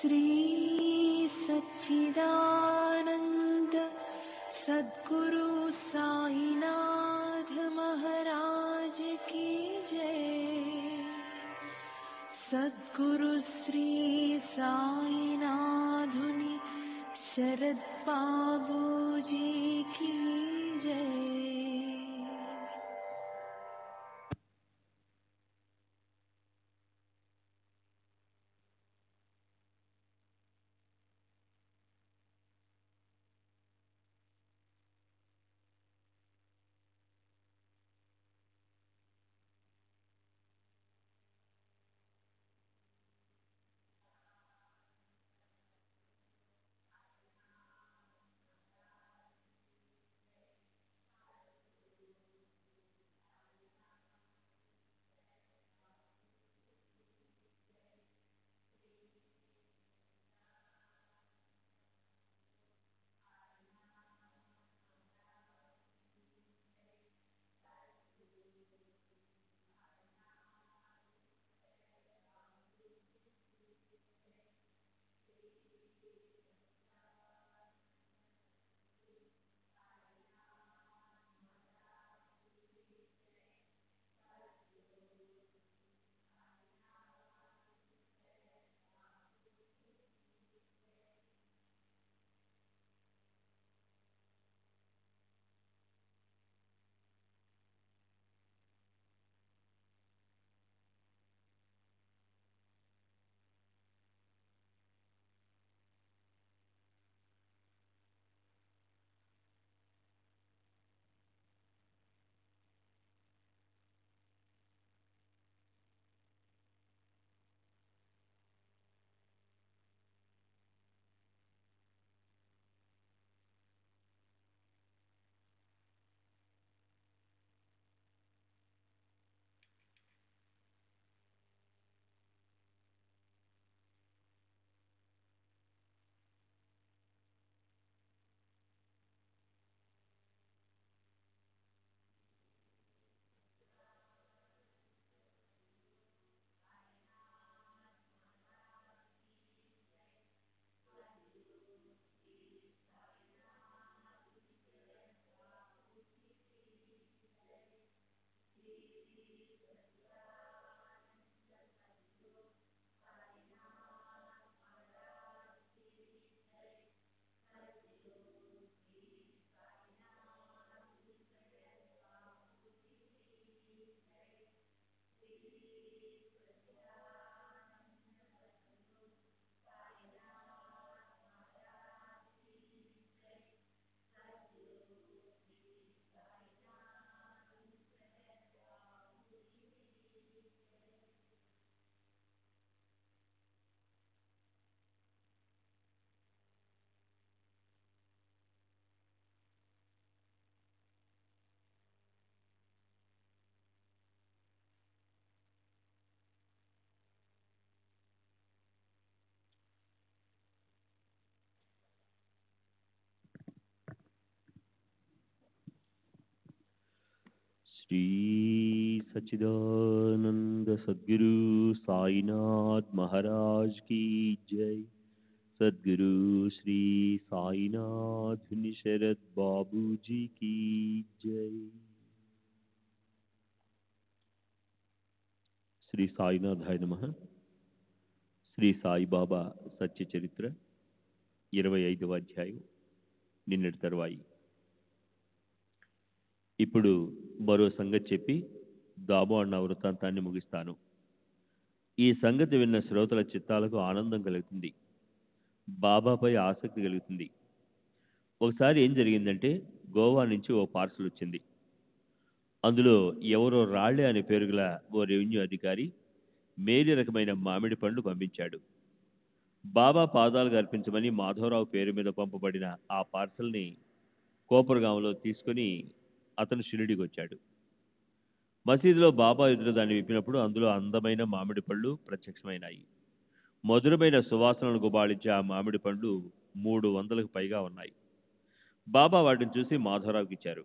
श्री सच्चिदानंद सद्गुरु साईनाथ महाराज की जय। सद्गुरु श्री साईनाथुनि शरद बाबू जी की जय। श्री सच्चिदानंद सद्गुरु साईनाथ महाराज की जय। सद्गुरु श्री साईनाथ शरद बाबू जी की जय। శ్రీ సాయినాథాయ నమః. శ్రీ సాయిబాబా సత్య చరిత్ర 25వ అధ్యాయం నిన్నటి తరువాయి. ఇప్పుడు మరో సంగతి చెప్పి దాబో అన్న వృత్తాంతాన్ని ముగిస్తాను. ఈ సంగతి విన్న శ్రోతల చిత్తాలకు ఆనందం కలుగుతుంది, బాబాపై ఆసక్తి కలుగుతుంది. ఒకసారి ఏం జరిగిందంటే, గోవా నుంచి ఓ పార్సల్ వచ్చింది. అందులో ఎవరో రాళ్లే అనే పేరు గల ఓ రెవెన్యూ అధికారి మేలి రకమైన మామిడి పండ్లు పంపించాడు. బాబా పాదాలకు అర్పించమని మాధవరావు పేరు మీద పంపబడిన ఆ పార్సల్ని కోపరగాంలో తీసుకుని అతను షిరిడీకి వచ్చాడు. మసీదులో బాబా ఎదురు దాన్ని విప్పినప్పుడు అందులో అందమైన మామిడి పళ్ళు ప్రత్యక్షమైనాయి. మధురమైన సువాసనలు గుబాళించే ఆ మామిడి పండ్లు 300కు పైగా ఉన్నాయి. బాబా వాటిని చూసి మాధవరావుకి ఇచ్చారు.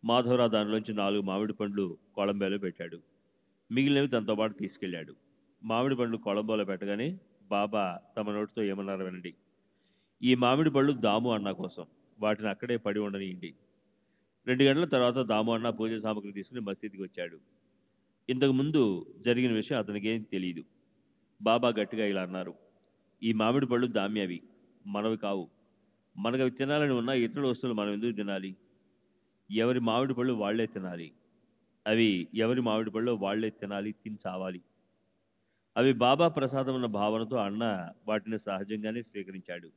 మాధవరావు దానిలోంచి 4 మామిడి పండ్లు కొలంబోలో పెట్టాడు. మిగిలినవి తనతో పాటు తీసుకెళ్లాడు. మామిడి పండ్లు కొలంబోలో పెట్టగానే బాబా తమ నోటితో ఏమన్నారో వినండి. ఈ మామిడి పళ్ళు దాము అన్న కోసం, వాటిని అక్కడే పడి ఉండనియండి. 2 గంటల తర్వాత దాము అన్న పూజ సామగ్రి తీసుకుని మసీదుకి వచ్చాడు. ఇంతకు ముందు జరిగిన విషయం అతనికి ఏం తెలియదు. బాబా గట్టిగా ఇలా అన్నారు, ఈ మామిడి పళ్ళు దామ్యవి, మనవి కావు. మనకు అవి తినాలని ఉన్నా ఇతరుల వస్తువులు మనం ఎందుకు తినాలి? ఎవరి మామిడి పళ్ళు వాళ్లే తినాలి. అవి ఎవరి మామిడి పళ్ళు వాళ్లే తినాలి, తిని చావాలి. అవి బాబా ప్రసాదం ఉన్న భావనతో అన్న వాటిని సహజంగానే స్వీకరించాడు.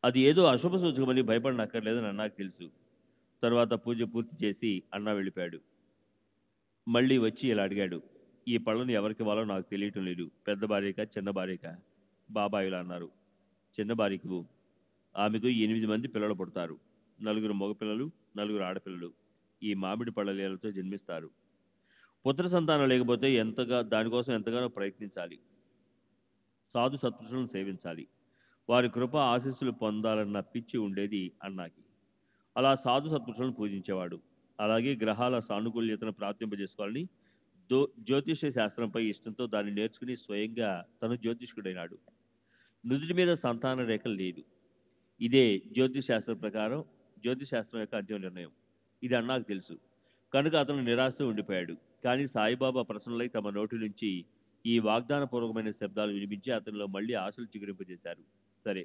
అది ఏదో అశుభ సూచకమని భయపడనక్కర్లేదని అన్నకు తెలుసు. తర్వాత పూజ పూర్తి చేసి అన్న వెళ్ళిపోయాడు. మళ్ళీ వచ్చి ఇలా అడిగాడు, ఈ పళ్ళను ఎవరికి ఇవ్వాలో నాకు తెలియటం లేదు. పెద్ద భార్యక, చిన్న భార్యక? బాబా ఇలా అన్నారు, చిన్న భార్యకు. ఆమెకు 8 మంది పిల్లలు పుడతారు. 4 మగపిల్లలు, 4 ఆడపిల్లలు. ఈ మామిడి పళ్ళ లీలతో జన్మిస్తారు. పుత్ర సంతానం లేకపోతే దానికోసం ఎంతగానో ప్రయత్నించాలి. సాధు సత్పురుషులను సేవించాలి. వారి కృప ఆశీస్సులు పొందాలన్న పిచ్చి ఉండేది అన్నాకి. అలా సాధు సత్పురుషులను పూజించేవాడు. అలాగే గ్రహాల సానుకూల్యతను ప్రార్థింపజేసుకోవాలని జ్యోతిష్య శాస్త్రంపై ఇష్టంతో దాన్ని నేర్చుకుని స్వయంగా తను జ్యోతిష్కుడైనాడు. నుదుటి మీద సంతాన రేఖ లేదు. ఇదే జ్యోతిష్ శాస్త్రం యొక్క అంతిమ నిర్ణయం. ఇది అన్నాకు తెలుసు. కనుక అతను నిరాశతో ఉండిపోయాడు. కానీ సాయిబాబా ప్రసన్నులై తమ నోటి నుంచి ఈ వాగ్దానపూర్వకమైన శబ్దాలు వినిపించి అతనిలో మళ్ళీ ఆశలు చిగురింపజేశారు. సరే,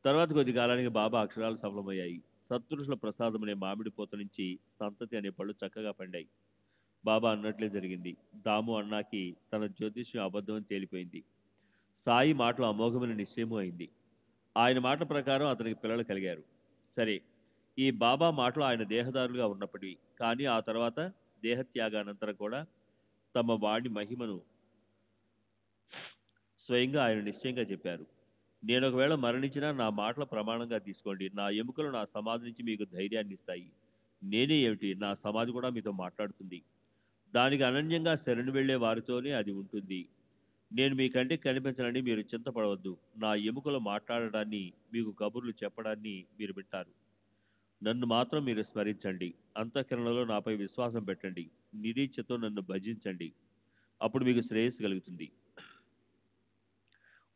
తర్వాత కొద్ది కాలానికి బాబా అక్షరాలు సఫలమయ్యాయి. సత్పురుషుల ప్రసాదం అనే మామిడి పూత నుంచి సంతతి అనే పళ్ళు చక్కగా పండాయి. బాబా అన్నట్లే జరిగింది. దాము అన్నాకి తన జ్యోతిష్యం అబద్ధమని తేలిపోయింది. సాయి మాటలు అమోఘమైన నిశ్చయము అయింది. ఆయన మాట ప్రకారం అతనికి పిల్లలు కలిగారు. సరే, ఈ బాబా మాటలు ఆయన దేహదారులుగా ఉన్నప్పటికీ, కానీ ఆ తర్వాత దేహత్యాగానంతరం కూడా తమ వాడి మహిమను స్వయంగా ఆయన నిశ్చయంగా చెప్పారు. నేను ఒకవేళ మరణించినా నా మాటల ప్రమాణంగా తీసుకోండి. నా ఎముకలు నా సమాధి నుంచి మీకు ధైర్యాన్ని ఇస్తాయి. నేనే ఏమిటి, నా సమాధి కూడా మీతో మాట్లాడుతుంది. దానికి అనన్యంగా శరణు వెళ్లే వారితోనే అది ఉంటుంది. నేను మీ కంటికి కనిపించనని మీరు చింతపడవద్దు. నా ఎముకలు మాట్లాడడాన్ని, మీకు కబుర్లు చెప్పడాన్ని మీరు వింటారు. నన్ను మాత్రం మీరు స్మరించండి. అంతఃకరణలో నాపై విశ్వాసం పెట్టండి. నిరీక్షతో నన్ను భజించండి. అప్పుడు మీకు శ్రేయస్సు కలుగుతుంది.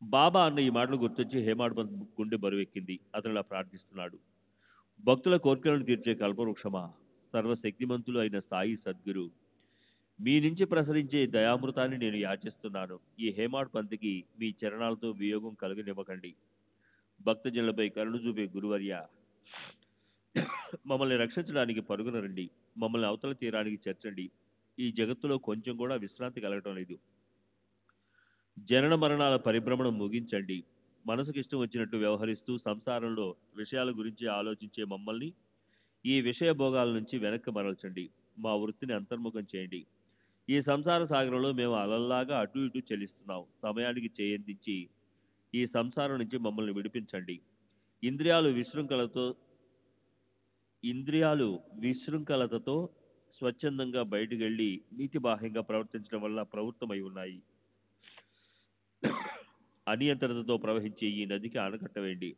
బాబా అన్న ఈ మాటలు గుర్తొచ్చి హేమాడ్ పంత్ గుండె బరువెక్కింది. అతను ఇలా ప్రార్థిస్తున్నాడు, భక్తుల కోరికలను తీర్చే కల్పవృక్షమా, సర్వశక్తిమంతులు అయిన సాయి సద్గురు, మీ నుంచి ప్రసరించే దయామృతాన్ని నేను యాచిస్తున్నాను. ఈ హేమాడ్ పంత్కి మీ చరణాలతో వియోగం కలుగనివ్వకండి. భక్తజనులపై కరుణ చూపే గురువర్య, మమ్మల్ని రక్షించడానికి పరుగున రండి. మమ్మల్ని అవతల తీరానికి చేర్చండి. ఈ జగత్తులో కొంచెం కూడా విశ్రాంతి కలగటం లేదు. జనన మరణాల పరిభ్రమణం ముగించండి. మనసుకి ఇష్టం వచ్చినట్టు వ్యవహరిస్తూ సంసారంలో విషయాల గురించి ఆలోచించే మమ్మల్ని ఈ విషయ భోగాల నుంచి వెనక్కి మరల్చండి. మా వృత్తిని అంతర్ముఖం చేయండి. ఈ సంసార సాగరంలో మేము అలల్లాగా అటు ఇటు చెల్లిస్తున్నాం. సమయానికి చేయందించి ఈ సంసారం నుంచి మమ్మల్ని విడిపించండి. ఇంద్రియాలు విశృంఖలతతో స్వచ్ఛందంగా బయటకు వెళ్ళి నీతిబాహ్యంగా ప్రవర్తించడం వల్ల ప్రవృత్తమై ఉన్నాయి. అనియంత్రణతో ప్రవహించే ఈ నదికి ఆనకట్ట వేయండి.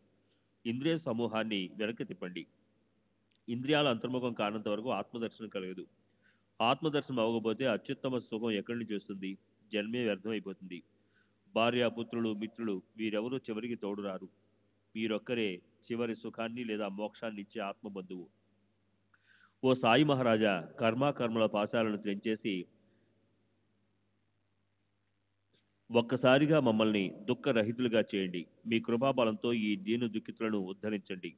ఇంద్రియ సమూహాన్ని వెనక్కి తిప్పండి. ఇంద్రియాలు అంతర్ముఖం కానంత వరకు ఆత్మదర్శనం కలగదు. ఆత్మదర్శనం అవ్వకపోతే అత్యుత్తమ సుఖం ఎక్కడి నుంచి వస్తుంది? జన్మే వ్యర్థమైపోతుంది. భార్య, పుత్రులు, మిత్రులు వీరెవరూ చివరికి తోడురారు. మీరొక్కరే చివరి సుఖాన్ని లేదా మోక్షాన్ని ఇచ్చే ఆత్మబంధువు. ఓ సాయి మహారాజా, కర్మల పాశాలను తెంచేసి ఒక్కసారిగా మమ్మల్ని దుఃఖరహితులుగా చేయండి. మీ కృపాబలంతో ఈ దీను దుఃఖితులను ఉద్ధరించండి.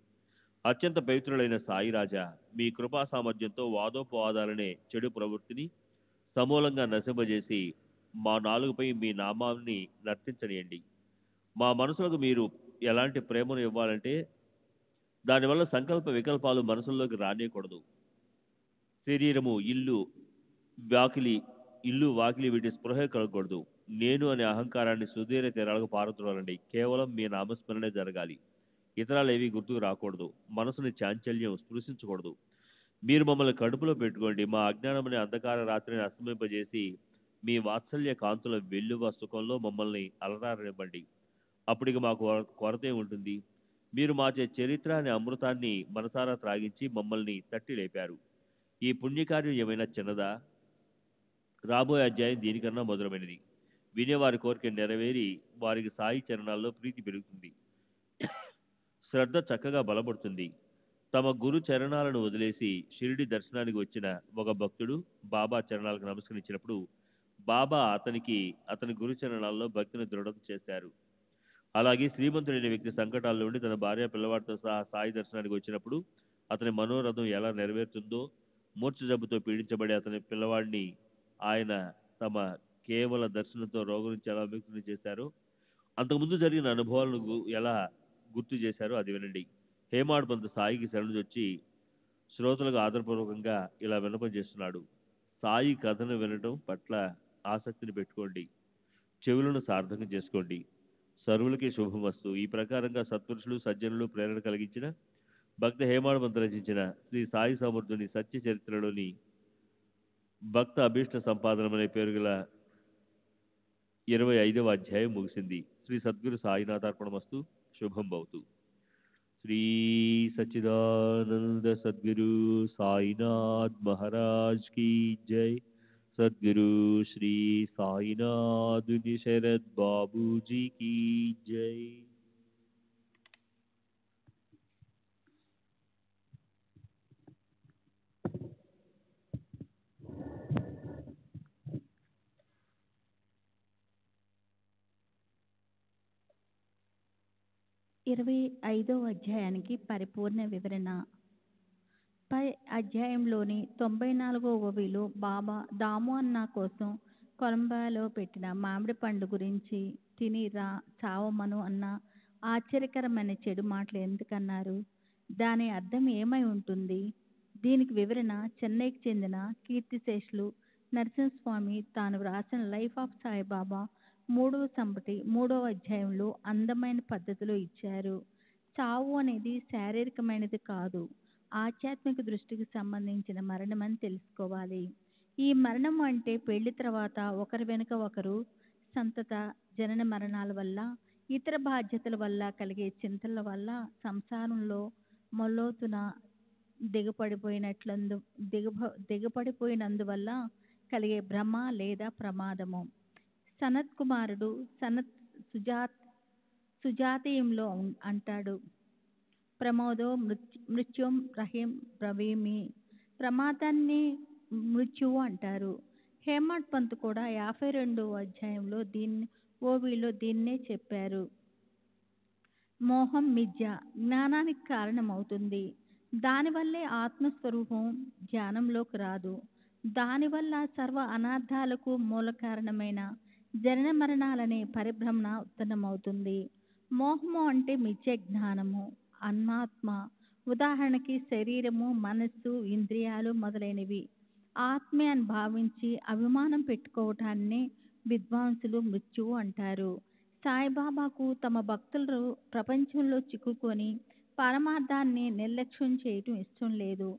అత్యంత పవిత్రులైన సాయి రాజా, మీ కృపా సామర్థ్యంతో వాదోపవాదాలనే చెడు ప్రవృత్తిని సమూలంగా నశింపజేసి మా నాలుగుపై మీ నామాన్ని నర్తించనియండి. మా మనసులకు మీరు ఎలాంటి ప్రేమను ఇవ్వాలంటే దానివల్ల సంకల్ప వికల్పాలు మనసుల్లోకి రానేయకూడదు. శరీరము, ఇల్లు వాకిలి వీటి స్పృహ కలగకూడదు. నేను అనే అహంకారాన్ని సుదీర తీరాలకు పారద్రోలండి. కేవలం మీ నామస్మరణే జరగాలి. ఇతరాలేవి గుర్తుకు రాకూడదు. మనసుని చాంచల్యం స్పృశించకూడదు. మీరు మమ్మల్ని కడుపులో పెట్టుకోండి. మా అజ్ఞానమనే అంధకార రాత్రిని అస్తమింపజేసి మీ వాత్సల్య కాంతుల వెల్లువ సుఖంలో మమ్మల్ని అలరారనివ్వండి. అప్పటికి మాకు కొరతే ఉంటుంది. మీరు మాచే చరిత్ర అనే అమృతాన్ని మనసారా త్రాగించి మమ్మల్ని తట్టి లేపారు. ఈ పుణ్యకార్యం ఏమైనా చిన్నదా? రాబోయే అధ్యాయం దీనికన్నా మధురమైనది. వినేవారి కోరిక నెరవేరి వారికి సాయి చరణాల్లో ప్రీతి పెరుగుతుంది. శ్రద్ధ చక్కగా బలపడుతుంది. తమ గురు చరణాలను వదిలేసి షిరిడి దర్శనానికి వచ్చిన ఒక భక్తుడు బాబా చరణాలకు నమస్కరించినప్పుడు బాబా అతని గురు చరణాల్లో భక్తిని దృఢం చేశారు. అలాగే శ్రీమంతుడైన వ్యక్తి సంకటాల నుండి తన భార్య పిల్లవాడితో సహా సాయి దర్శనానికి వచ్చినప్పుడు అతని మనోరథం ఎలా నెరవేరుతుందో, మూర్ఛ జబ్బుతో పీడించబడే అతని పిల్లవాడిని ఆయన తమ కేవల దర్శనంతో రోగం నుంచి ఎలా విముక్తిని చేశారో, అంతకుముందు జరిగిన అనుభవాలను ఎలా గుర్తు చేశారో అది వినండి. హేమాడ్ పంత్ సాయికి శరణుజొచ్చి శ్రోతలకు ఆదరపూర్వకంగా ఇలా విన్నపం చేస్తున్నాడు. సాయి కథను వినడం పట్ల ఆసక్తిని పెట్టుకోండి, చెవులను సార్థకం చేసుకోండి. సర్వులకి శుభమస్తు. ఈ ప్రకారంగా సత్పురుషులు సజ్జనులు ప్రేరణ కలిగించిన భక్త హేమాడ్ పంత్ రచించిన శ్రీ సాయి సమర్థుని సత్య చరిత్రలోని భక్త అభీష్ట సంపాదనం అనే పేరు గల 25వ అధ్యాయం ముగిసింది. శ్రీ సద్గురు సాయినాథార్పణమస్తు. శుభం భవతు. శ్రీ సచ్చిదానంద సద్గురు సాయినాథ్ మహారాజ్ की जय. सद्गुरु श्री साईनाथ शरद बाबू जी की जय. ఇరవై 25వ అధ్యాయానికి పరిపూర్ణ వివరణ. పై అధ్యాయంలోని 94వ ఓవిలో బాబా దాము అన్న కోసం కొలంబాలో పెట్టిన మామిడి పండు గురించి తిని చావమను అన్న ఆశ్చర్యకరమైన చెడు మాటలు ఎందుకన్నారు, దాని అర్థం ఏమై ఉంటుంది? దీనికి వివరణ చెన్నైకి చెందిన కీర్తిశేషులు నరసింహస్వామి తాను వ్రాసిన లైఫ్ ఆఫ్ సాయిబాబా 3వ సంపుటి 3వ అధ్యాయంలో అందమైన పద్ధతిలో ఇచ్చారు. చావు అనేది శారీరకమైనది కాదు, ఆధ్యాత్మిక దృష్టికి సంబంధించిన మరణం అని తెలుసుకోవాలి. ఈ మరణం అంటే పెళ్లి తర్వాత ఒకరి వెనుక ఒకరు సంతత జనన మరణాల వల్ల, ఇతర బాధ్యతల వల్ల కలిగే చింతల వల్ల సంసారంలో మొల్లోతున దిగపడిపోయినందువల్ల కలిగే భ్రమ లేదా ప్రమాదము. సనత్ కుమారుడు సుజాతీయంలో అంటాడు, ప్రమోదో మృత్యుం రహిం బ్రవీమి. ప్రమాదాన్ని మృత్యువు అంటారు. హేమాడ్ పంత్ కూడా 52వ అధ్యాయంలో ఓవిలో దీన్నే చెప్పారు. మోహం మిథ్య, జ్ఞానానికి కారణమవుతుంది. దానివల్లే ఆత్మస్వరూపం ధ్యానంలోకి రాదు. దానివల్ల సర్వ అనార్థాలకు మూల కారణమైన జనన మరణాలనే పరిభ్రమణ ఉత్పన్నమవుతుంది. మోహము అంటే మిథ్య జ్ఞానము, అన్నాత్మ. ఉదాహరణకి శరీరము, మనస్సు, ఇంద్రియాలు మొదలైనవి ఆత్మే అని భావించి అభిమానం పెట్టుకోవటాన్నే విద్వాంసులు మృత్యువు అంటారు. సాయిబాబాకు తమ భక్తులు ప్రపంచంలో చిక్కుకొని పరమార్థాన్ని నిర్లక్ష్యం చేయటం ఇష్టం లేదు.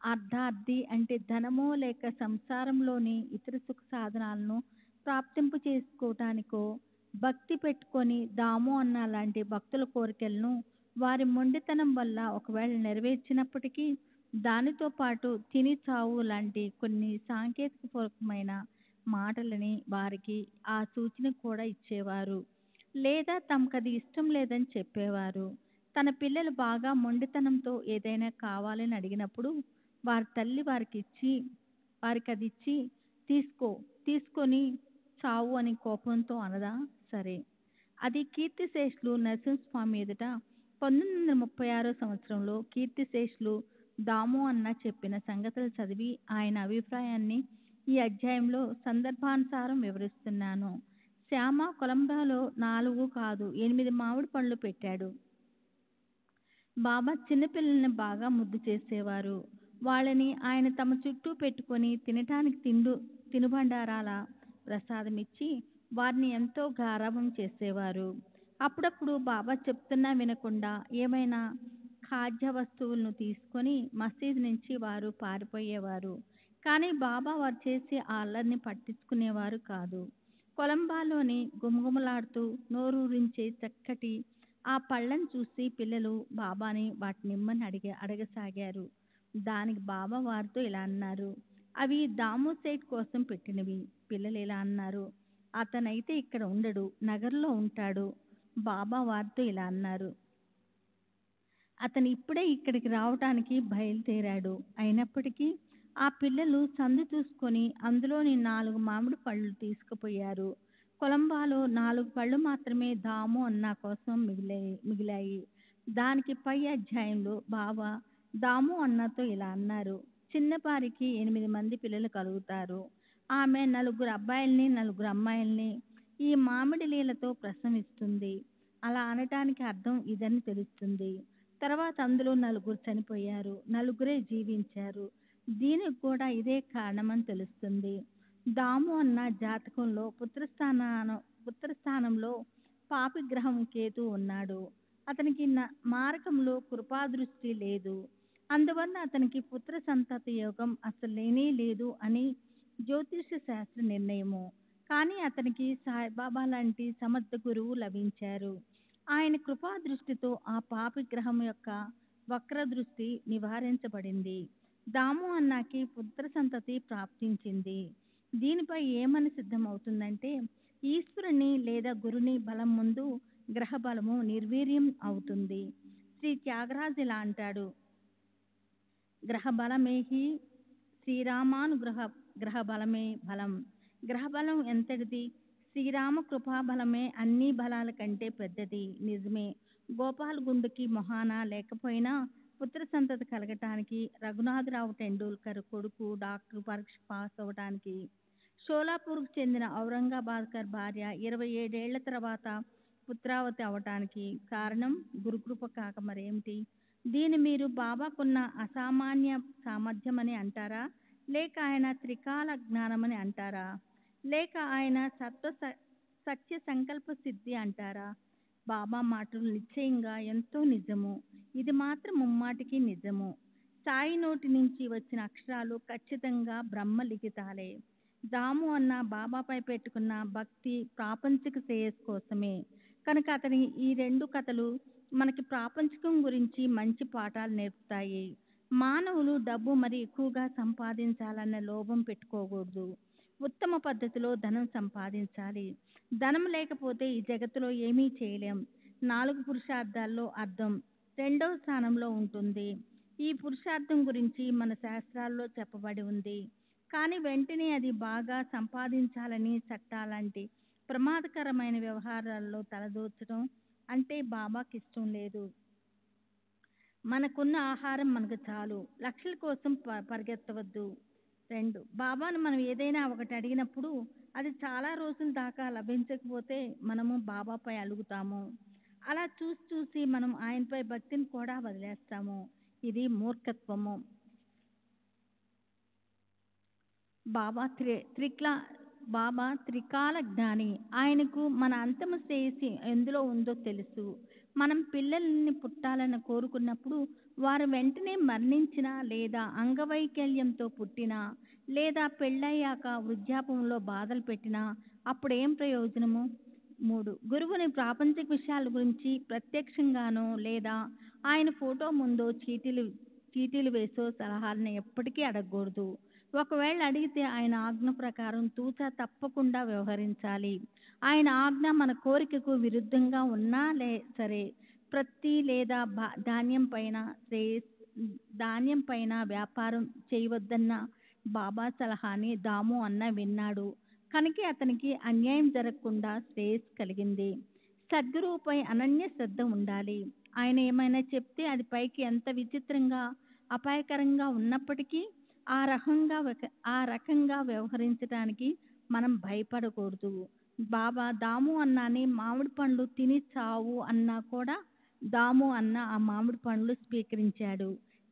అర్ధార్థి అంటే ధనమో లేక సంసారంలోని ఇతర సుఖ సాధనాలను ప్రాప్తింపు చేసుకోవటానికో భక్తి పెట్టుకొని దాము అన్న లాంటి భక్తుల కోరికలను వారి మొండితనం వల్ల ఒకవేళ నెరవేర్చినప్పటికీ దానితో పాటు తిని చావు లాంటి కొన్ని సాంకేతికపూర్వకమైన మాటలని వారికి ఆ సూచన కూడా ఇచ్చేవారు, లేదా తమకది ఇష్టం లేదని చెప్పేవారు. తన పిల్లలు బాగా మొండితనంతో ఏదైనా కావాలని అడిగినప్పుడు వారి తల్లి వారికి అది ఇచ్చి తీసుకొని చావు అని కోపంతో అనదా? సరే. అది కీర్తిశేషులు నరసింహస్వామి ఎదుట 1936వ సంవత్సరంలో కీర్తిశేషులు దాము అన్న చెప్పిన సంగతులు చదివి ఆయన అభిప్రాయాన్ని ఈ అధ్యాయంలో సందర్భానుసారం వివరిస్తున్నాను. శ్యామ కొలంబాలో 4 కాదు 8 మామిడి పండ్లు పెట్టాడు. బాబా చిన్నపిల్లల్ని బాగా ముద్దు చేసేవారు. వాళ్ళని ఆయన తమ చుట్టూ పెట్టుకొని తినటానికి తినుబండారాల ప్రసాదం ఇచ్చి వారిని ఎంతో గారాబం చేసేవారు. అప్పుడప్పుడు బాబా చెప్తున్నా వినకుండా ఏమైనా ఖాద్య వస్తువులను తీసుకొని మసీదు నుంచి వారు పారిపోయేవారు. కానీ బాబా వారు చేసే ఆ అల్లరిని పట్టించుకునేవారు కాదు. కొలంబాలోని గుమగుమలాడుతూ నోరూరించే చక్కటి ఆ పళ్ళను చూసి పిల్లలు బాబాని వాటినిమ్మని అడగసాగారు. దానికి బాబా వారితో ఇలా అన్నారు, అవి దాము సేట్ కోసం పెట్టినవి. పిల్లలు ఇలా అన్నారు, అతనైతే ఇక్కడ ఉండడు, నగరంలో ఉంటాడు. బాబా వారితో ఇలా అన్నారు. అతను ఇప్పుడే ఇక్కడికి రావటానికి బయలుదేరాడు. అయినప్పటికీ ఆ పిల్లలు సందు చూసుకొని అందులోని 4 మామిడి పళ్ళు తీసుకుపోయారు. కొలంబాలో 4 పళ్ళు మాత్రమే దాము అన్న కోసం మిగిలాయి. దానికి పై అధ్యాయంలో బాబా దాము అన్నతో ఇలా అన్నారు. చిన్నపారికి 8 మంది పిల్లలు కలుగుతారు. ఆమె 4 అబ్బాయిల్ని 4 అమ్మాయిల్ని ఈ మామిడి లీలతో ప్రసవిస్తుంది. అలా అనటానికి అర్థం ఇదని తెలుస్తుంది. తర్వాత అందులో 4 చనిపోయారు, 4 జీవించారు. దీనికి కూడా ఇదే కారణమని తెలుస్తుంది. దాము అన్న జాతకంలో పుత్రస్థానంలో పాపిగ్రహం కేతు ఉన్నాడు. అతనికి మారకంలో కృపాదృష్టి లేదు. అందువల్ల అతనికి పుత్ర సంతతి యోగం అసలు లేనే లేదు అని జ్యోతిష శాస్త్ర నిర్ణయము. కానీ అతనికి సాయిబాబా లాంటి సమర్థ గురువు లభించారు. ఆయన కృపా దృష్టితో ఆ పాపిగ్రహం యొక్క వక్ర దృష్టి నివారించబడింది. దాము అన్నకి పుత్ర సంతతి ప్రాప్తించింది. దీనిపై ఏమని సిద్ధమవుతుందంటే ఈశ్వరుని లేదా గురుని బలం ముందు గ్రహ బలము నిర్వీర్యం అవుతుంది. శ్రీ త్యాగరాజు ఇలా అంటాడు. గ్రహ బలమేహి శ్రీరామానుగ్రహ గ్రహ బలమే బలం. గ్రహ బలం ఎంతటిది? శ్రీరామ కృపా బలమే అన్ని బలాల కంటే పెద్దది. నిజమే. గోపాల్ గుండుకి మొహాన లేకపోయినా పుత్ర సంతతి కలగటానికి, రఘునాథరావు టెండూల్కర్ కొడుకు డాక్టర్ పరీక్ష పాస్ అవటానికి, షోలాపూర్కు చెందిన ఔరంగాబాద్కర్ భార్య 27 ఏళ్ల తర్వాత పుత్రావతి అవటానికి కారణం గురుకృప కాక మరేమిటి? దీన్ని మీరు బాబాకున్న అసామాన్య సామర్థ్యమని అంటారా, లేక ఆయన త్రికాల జ్ఞానమని అంటారా, లేక ఆయన సత్య సంకల్ప సిద్ధి అంటారా? బాబా మాటలు నిశ్చయంగా ఎంతో నిజము. ఇది మాత్రం ముమ్మాటికి నిజము. సాయి నోటి నుంచి వచ్చిన అక్షరాలు ఖచ్చితంగా బ్రహ్మ లిఖితాలే. దాము అన్న బాబాపై పెట్టుకున్న భక్తి ప్రాపంచిక శ్రేయస్సు కోసమే. కనుక అతని ఈ 2 కథలు మనకి ప్రాపంచికం గురించి మంచి పాఠాలు నేర్పుతాయి. మానవులు డబ్బు మరి ఎక్కువగా సంపాదించాలన్న లోభం పెట్టుకోకూడదు. ఉత్తమ పద్ధతిలో ధనం సంపాదించాలి. ధనం లేకపోతే ఈ జగత్తులో ఏమీ చేయలేం. 4 పురుషార్థాల్లో అర్థం 2వ స్థానంలో ఉంటుంది. ఈ పురుషార్థం గురించి మన శాస్త్రాల్లో చెప్పబడి ఉంది. కానీ వెంటనే అది బాగా సంపాదించాలని చట్టాలాంటి ప్రమాదకరమైన వ్యవహారాల్లో తలదూర్చడం అంటే బాబాకి ఇష్టం లేదు. మనకున్న ఆహారం మనకు చాలు, లక్షల కోసం పరిగెత్తవద్దు. 2. బాబాను మనం ఏదైనా ఒకటి అడిగినప్పుడు అది చాలా రోజుల దాకా లభించకపోతే మనము బాబాపై అలుగుతాము. అలా చూసి మనం ఆయనపై భక్తిని కూడా వదిలేస్తాము. ఇది మూర్ఖత్వము. బాబా త్రికాల జ్ఞాని. ఆయనకు మన అంతిమ శ్రేయస్సు ఎందులో ఉందో తెలుసు. మనం పిల్లల్ని పుట్టాలని కోరుకున్నప్పుడు వారు వెంటనే మరణించినా లేదా అంగవైకల్యంతో పుట్టినా లేదా పెళ్ళయ్యాక వృద్ధాపంలో బాధలు పెట్టినా అప్పుడేం ప్రయోజనము? 3. గురువుని ప్రాపంచిక విషయాల గురించి ప్రత్యక్షంగానో లేదా ఆయన ఫోటో ముందో చీటీలు వేసో సలహాలను ఎప్పటికీ అడగకూడదు. ఒకవేళ అడిగితే ఆయన ఆజ్ఞ ప్రకారం తూచా తప్పకుండా వ్యవహరించాలి. ఆయన ఆజ్ఞ మన కోరికకు విరుద్ధంగా ఉన్నా సరే ప్రత్తి లేదా ధాన్యం పైన వ్యాపారం చేయవద్దన్న బాబా సలహాని దాము అన్న విన్నాడు. కనుక అతనికి అన్యాయం జరగకుండా శ్రేయస్సు కలిగింది. సద్గురువుపై అనన్య శ్రద్ధ ఉండాలి. ఆయన ఏమైనా చెప్తే అది పైకి ఎంత విచిత్రంగా అపాయకరంగా ఉన్నప్పటికీ ఆ రకంగా వ్యవహరించడానికి మనం భయపడకూడదు. బాబా దాము అన్నాని మామిడి పండ్లు తిని చావు అన్నా కూడా దాము అన్న ఆ మామిడి పండ్లు స్వీకరించాడు.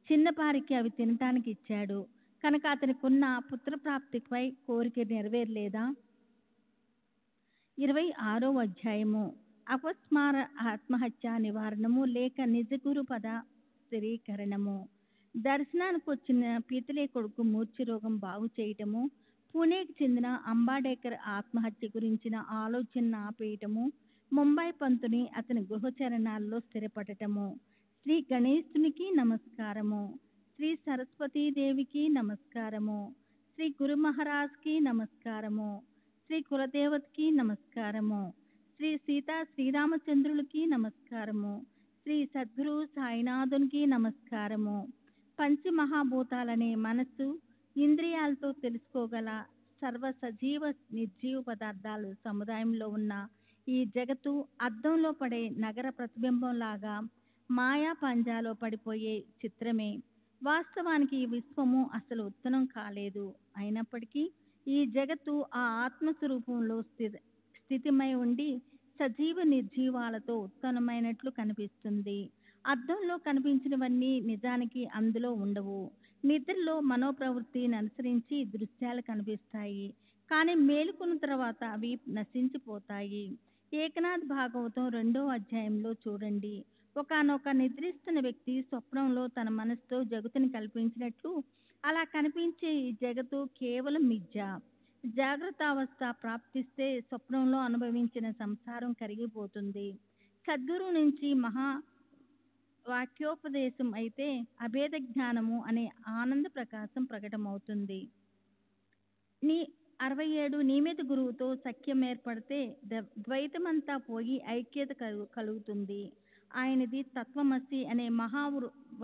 చిన్నపారికి అవి తినటానికి ఇచ్చాడు. కనుక అతనికి ఉన్న పుత్రప్రాప్తిపై కోరిక నెరవేరలేదా? 26వ అధ్యాయము అపస్మార ఆత్మహత్య నివారణము లేక నిజ గురు పద స్థిరీకరణము. దర్శనానికి వచ్చిన పీతలే కొడుకు మూర్ఛ రోగం బాగు చేయటము, పూణేకి చెందిన అంబాడేకర్ ఆత్మహత్య గురించిన ఆలోచన ఆపేయటము, ముంబై పంతుని అతని గృహచరణాల్లో స్థిరపడటము. శ్రీ గణేశునికి నమస్కారము, శ్రీ సరస్వతీదేవికి నమస్కారము, శ్రీ గురు మహారాజ్కి నమస్కారము, శ్రీ కులదేవతకి నమస్కారము. శ్రీ సీతా శ్రీరామచంద్రులకి నమస్కారము. శ్రీ సద్గురు సాయినాథునికి నమస్కారము. పంచమహాభూతాలనే మనస్సు, ఇంద్రియాలతో తెలుసుకోగల సర్వ సజీవ నిర్జీవ పదార్థాలు సముదాయంలో ఉన్న ఈ జగత్తు అద్దంలో పడే నగర ప్రతిబింబంలాగా మాయా పంజాలో పడిపోయే చిత్రమే. వాస్తవానికి ఈ విశ్వము అసలు ఉత్పన్నం కాలేదు. అయినప్పటికీ ఈ జగత్తు ఆ ఆత్మస్వరూపంలో స్థితిమై ఉండి సజీవ నిర్జీవాలతో ఉత్పన్నమైనట్లు కనిపిస్తుంది. అద్దంలో కనిపించినవన్నీ నిజానికి అందులో ఉండవు. నిద్రలో మనోప్రవృత్తిని అనుసరించి దృశ్యాలు కనిపిస్తాయి, కానీ మేలుకున్న తర్వాత అవి నశించిపోతాయి. ఏకనాథ్ భాగవతం 2వ అధ్యాయంలో చూడండి. ఒకానొక నిద్రిస్తున్న వ్యక్తి స్వప్నంలో తన మనసుతో జగత్తుని కల్పించినట్లు అలా కనిపించే ఈ జగత్తు కేవలం మిథ్య. జాగ్రత్తావస్థ ప్రాప్తిస్తే స్వప్నంలో అనుభవించిన సంసారం కరిగిపోతుంది. సద్గురు నుంచి మహా వాక్యోపదేశం అయితే అభేద జ్ఞానము అనే ఆనంద ప్రకాశం ప్రకటమవుతుంది. 67 నియమిత గురువుతో సఖ్యం ఏర్పడితే ద్వైతమంతా పోయి ఐక్యత కలుగుతుంది. ఆయనది తత్వమసి అనే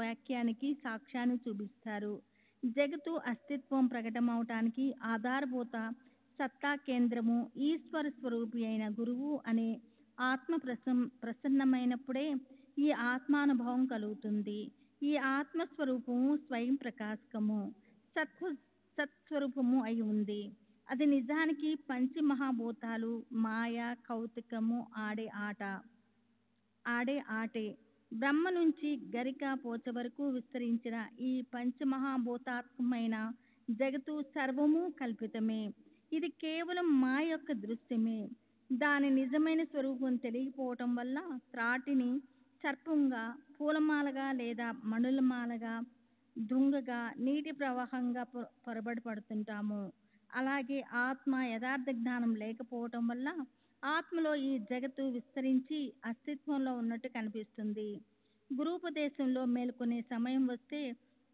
వాక్యానికి సాక్ష్యాన్ని చూపిస్తారు. జగత్తు అస్తిత్వం ప్రకటమవటానికి ఆధారభూత సత్తా కేంద్రము ఈశ్వర స్వరూపి అయిన గురువు అనే ఆత్మ ప్రసన్నమైనప్పుడే ఈ ఆత్మానుభవం కలుగుతుంది. ఈ ఆత్మస్వరూపము స్వయం ప్రకాశకము, సత్స్వరూపము అయి ఉంది. అది నిజానికి పంచమహాభూతాలు మాయ కౌతుకము ఆడే ఆటే. బ్రహ్మ నుంచి గరిక పోచ వరకు విస్తరించిన ఈ పంచమహాభూతాత్మకమైన జగత్తు సర్వము కల్పితమే. ఇది కేవలం మాయ యొక్క దృశ్యమే. దాని నిజమైన స్వరూపం తెలియకపోవటం వల్ల త్రాటిని సర్పంగా, పూలమాలగా లేదా మణులమాలగా, దృంగగా, నీటి ప్రవాహంగా పొరబడిపడుతుంటాము. అలాగే ఆత్మ యథార్థ జ్ఞానం లేకపోవటం వల్ల ఆత్మలో ఈ జగత్తు విస్తరించి అస్తిత్వంలో ఉన్నట్టు కనిపిస్తుంది. గురూపదేశంలో మేల్కొనే సమయం వస్తే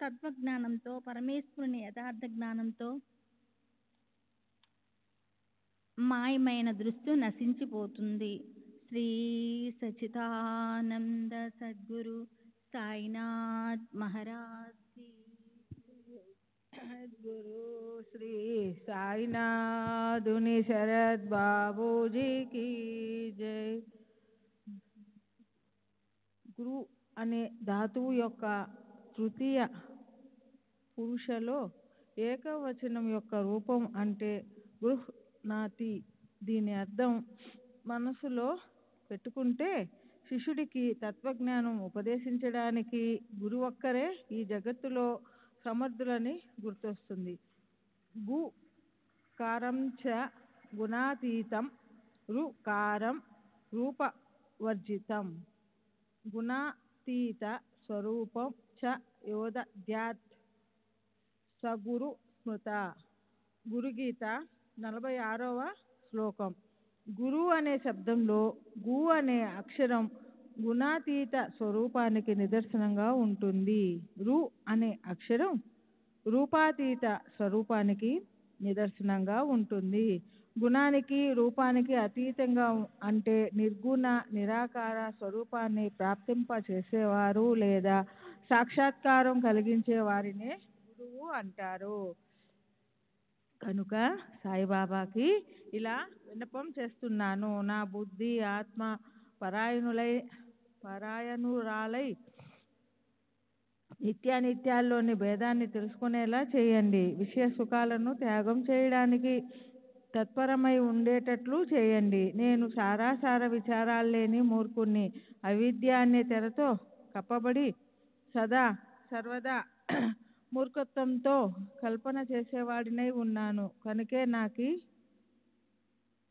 తత్వజ్ఞానంతో పరమేశ్వరుని యథార్థ జ్ఞానంతో మాయమైన దృష్టి నశించిపోతుంది. శ్రీ సచిదానంద సద్గురు సాయినాథ్ మహారాజ్ కి సద్గురు శ్రీ సాయినాథుని శరద్ బాబూజీకి జై. గురు అనే ధాతువు యొక్క తృతీయ పురుషలో ఏకవచనం యొక్క రూపం అంటే గృహ్ణాతి. దీని అర్థం మనసులో పెట్టుకుంటే శిష్యుడికి తత్వజ్ఞానం ఉపదేశించడానికి గురు ఒక్కరే ఈ జగత్తులో సమర్థులని గుర్తొస్తుంది. గు కారం చ గుణాతీతం, రుకారం రూపవర్జితం. గుణాతీత స్వరూపం చ యోదధ్యాత్ సగురు స్మృత. గురుగీత 46వ శ్లోకం. గురు అనే శబ్దంలో గు అనే అక్షరం గుణాతీత స్వరూపానికి నిదర్శనంగా ఉంటుంది. రు అనే అక్షరం రూపాతీత స్వరూపానికి నిదర్శనంగా ఉంటుంది. గుణానికి రూపానికి అతీతంగా అంటే నిర్గుణ నిరాకార స్వరూపాన్ని ప్రాప్తింపచేసేవారు లేదా సాక్షాత్కారం కలిగించే వారినే గురువు అంటారు. కనుక సాయిబాబాకి ఇలా విన్నపం చేస్తున్నాను. నా బుద్ధి ఆత్మ పరాయణురాలై నిత్యానిత్యాల్లోని భేదాన్ని తెలుసుకునేలా చేయండి. విషయ సుఖాలను త్యాగం చేయడానికి తత్పరమై ఉండేటట్లు చేయండి. నేను సారాసార విచారాలు లేని మూర్ఖుణ్ణి. అవిద్య అనే తెరతో కప్పబడి సర్వదా మూర్ఖత్వంతో కల్పన చేసేవాడినై ఉన్నాను. కనుకే నాకు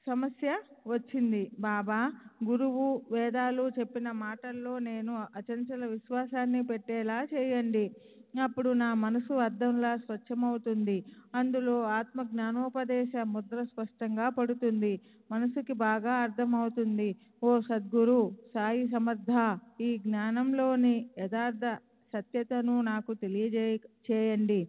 సమస్య వచ్చింది. బాబా గురువు వేదాలు చెప్పిన మాటల్లో నేను అచంచల విశ్వాసాన్ని పెట్టేలా చేయండి. అప్పుడు నా మనసు అద్దంలా స్వచ్ఛమవుతుంది. అందులో ఆత్మ జ్ఞానోపదేశ ముద్ర స్పష్టంగా పడుతుంది. మనసుకి బాగా అర్థమవుతుంది. ఓ సద్గురు సాయి సమర్థ, ఈ జ్ఞానంలోని యథార్థ సత్యతను నాకు తెలియజేయండి.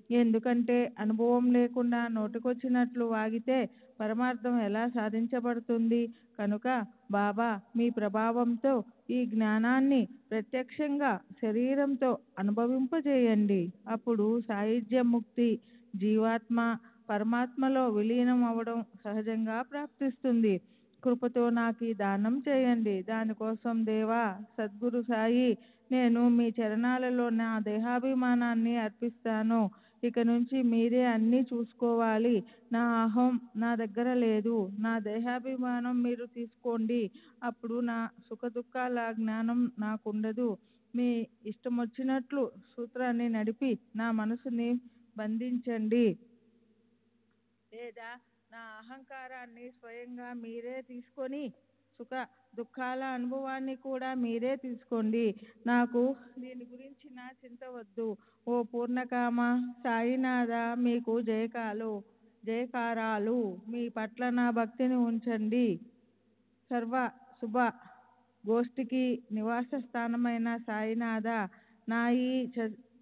ఎందుకంటే అనుభవం లేకుండా నోటికొచ్చినట్లు వాగితే పరమార్థం ఎలా సాధించబడుతుంది? కనుక బాబా మీ ప్రభావంతో ఈ జ్ఞానాన్ని ప్రత్యక్షంగా శరీరంతో అనుభవింపజేయండి. అప్పుడు సాయుధ్య ముక్తి, జీవాత్మ పరమాత్మలో విలీనం అవ్వడం సహజంగా ప్రాప్తిస్తుంది. కృపతో నాకు ఈ దానం చేయండి. దానికోసం దేవా సద్గురు సాయి, నేను మీ చరణాలలో నా దేహాభిమానాన్ని అర్పిస్తాను. ఇక నుంచి మీరే అన్నీ చూసుకోవాలి. నా అహం నా దగ్గర లేదు. నా దేహాభిమానం మీరు తీసుకోండి. అప్పుడు నా సుఖ దుఃఖాల జ్ఞానం నాకుండదు. మీ ఇష్టం వచ్చినట్లు సూత్రాన్ని నడిపి నా మనసుని బంధించండి. లేదా నా అహంకారాన్ని స్వయంగా మీరే తీసుకొని సుఖ దుఃఖాల అనుభవాన్ని కూడా మీరే తీసుకోండి. నాకు దీని గురించిన చింత వద్దు. ఓ పూర్ణకామ సాయినాథ, మీకు జయకారాలు. మీ పట్ల నా భక్తిని ఉంచండి. సర్వ శుభ గోష్ఠికి నివాస స్థానమైన సాయినాథ, నా ఈ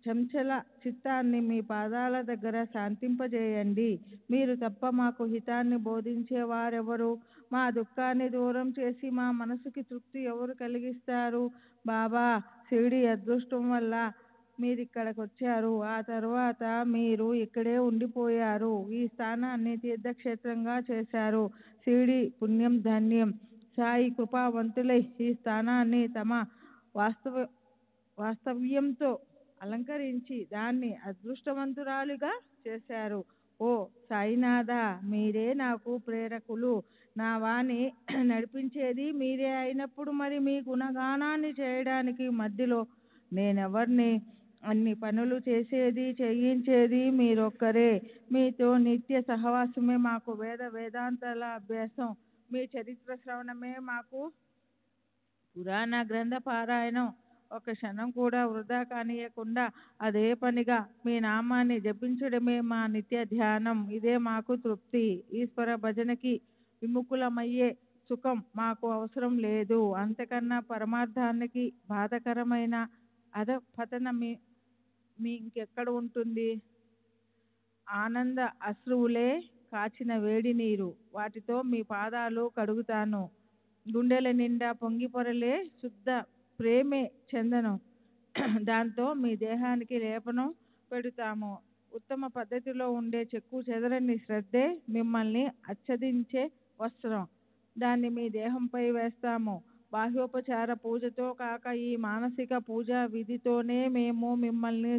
చంచల చిత్తాన్ని మీ పాదాల దగ్గర శాంతింపజేయండి. మీరు తప్ప మాకు హితాన్ని బోధించే వారెవరు? మా దుఃఖాన్ని దూరం చేసి మా మనసుకి తృప్తి ఎవరు కలిగిస్తారు? బాబా షిరిడి అదృష్టం వల్ల మీరు ఇక్కడికి వచ్చారు. ఆ తర్వాత మీరు ఇక్కడే ఉండిపోయారు. ఈ స్థానాన్ని తీర్థక్షేత్రంగా చేశారు. షిరిడి పుణ్యం ధన్యం. సాయి కృపావంతులై ఈ స్థానాన్ని తమ వాస్తవ్యంతో అలంకరించి దాన్ని అదృష్టవంతురాలుగా చేశారు. ఓ సాయినాథ, మీరే నాకు ప్రేరకులు. నా వాణి నడిపించేది మీరే అయినప్పుడు మరి మీ గుణగానాన్ని చేయడానికి మధ్యలో నేనెవర్ని? అన్ని పనులు చేసేది చేయించేది మీరొక్కరే. మీతో నిత్య సహవాసమే మాకు వేదాంతాల అభ్యాసం. మీ చరిత్ర శ్రవణమే మాకు పురాణ గ్రంథ పారాయణం. ఒక క్షణం కూడా వృధా కానియకుండా అదే పనిగా మీ నామాన్ని జపించడమే మా నిత్య ధ్యానం. ఇదే మాకు తృప్తి. ఈశ్వర భజనకి విముఖులమయ్యే సుఖం మాకు అవసరం లేదు. అంతకన్నా పరమార్థానికి బాధకరమైన అధపతన మీ ఇంకెక్కడ ఉంటుంది? ఆనంద అశ్రువులే కాచిన వేడి నీరు, వాటితో మీ పాదాలు కడుగుతాను. గుండెల నిండా పొంగి పొరలే శుద్ధ ప్రేమే చందనం, దాంతో మీ దేహానికి లేపనం పెడతాము. ఉత్తమ పద్ధతిలో ఉండే చెక్కు చెదరని శ్రద్ధే మిమ్మల్ని ఆచ్ఛాదించే వస్త్రం. దాన్ని మీ దేహంపై వేస్తాము. బాహ్యోపచార పూజతో కాక ఈ మానసిక పూజా విధితోనే మేము మిమ్మల్ని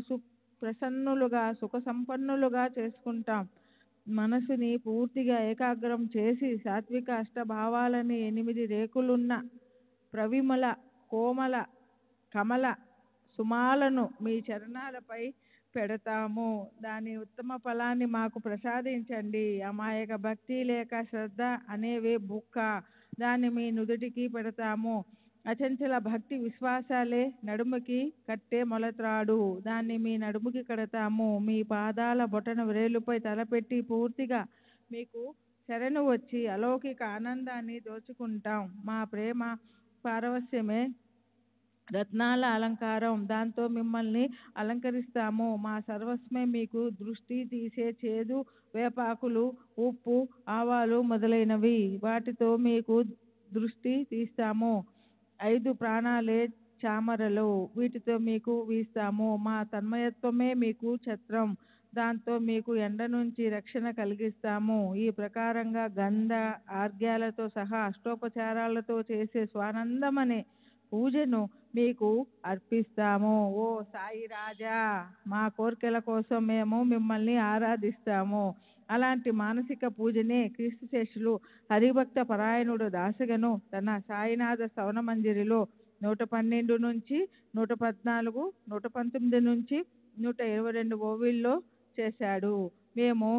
ప్రసన్నులుగా సుఖ సంపన్నులుగా చేసుకుంటాం. మనసుని పూర్తిగా ఏకాగ్రం చేసి సాత్విక అష్టభావాలని 8 రేకులున్న ప్రవిమల కోమల కమల సుమాలను మీ చరణాలపై పెడతాము. దాని ఉత్తమ ఫలాన్ని మాకు ప్రసాదించండి. అమాయక భక్తి లేక శ్రద్ధ అనేవే బుక్క, దాన్ని మీ నుదుటికి పెడతాము. అచంచల భక్తి విశ్వాసాలే నడుముకి కట్టే మొలత్రాడు, దాన్ని మీ నడుముకి కడతాము. మీ పాదాల బొటన వ్రేలుపై తలపెట్టి పూర్తిగా మీకు శరణు వచ్చి అలౌకిక ఆనందాన్ని దోచుకుంటాం. మా ప్రేమ పారవస్యమే రత్నాల అలంకారం, దాంతో మిమ్మల్ని అలంకరిస్తాము. మా సర్వస్వమే మీకు దృష్టి తీసే చేదు వేపాకులు, ఉప్పు, ఆవాలు మొదలైనవి, వాటితో మీకు దృష్టి తీస్తాము. 5 ప్రాణాలే చామరలు, వీటితో మీకు వీస్తాము. మా తన్మయత్వమే మీకు ఛత్రం, దాంతో మీకు ఎండ నుంచి రక్షణ కలిగిస్తాము. ఈ ప్రకారంగా గంధ ఆర్ఘ్యాలతో సహా అష్టోపచారాలతో చేసే స్వానందమనే పూజను మీకు అర్పిస్తాము. ఓ సాయి రాజా, మా కోర్కెల కోసం మేము మిమ్మల్ని ఆరాధిస్తాము. అలాంటి మానసిక పూజనే క్రీస్తుశేషులు హరిభక్త పరాయణుడు దాసగను తన సాయినాథ స్తవన మంజరిలో 112 నుంచి 114, 119 నుంచి 122 ఓవిల్లో చేశాడు. మేము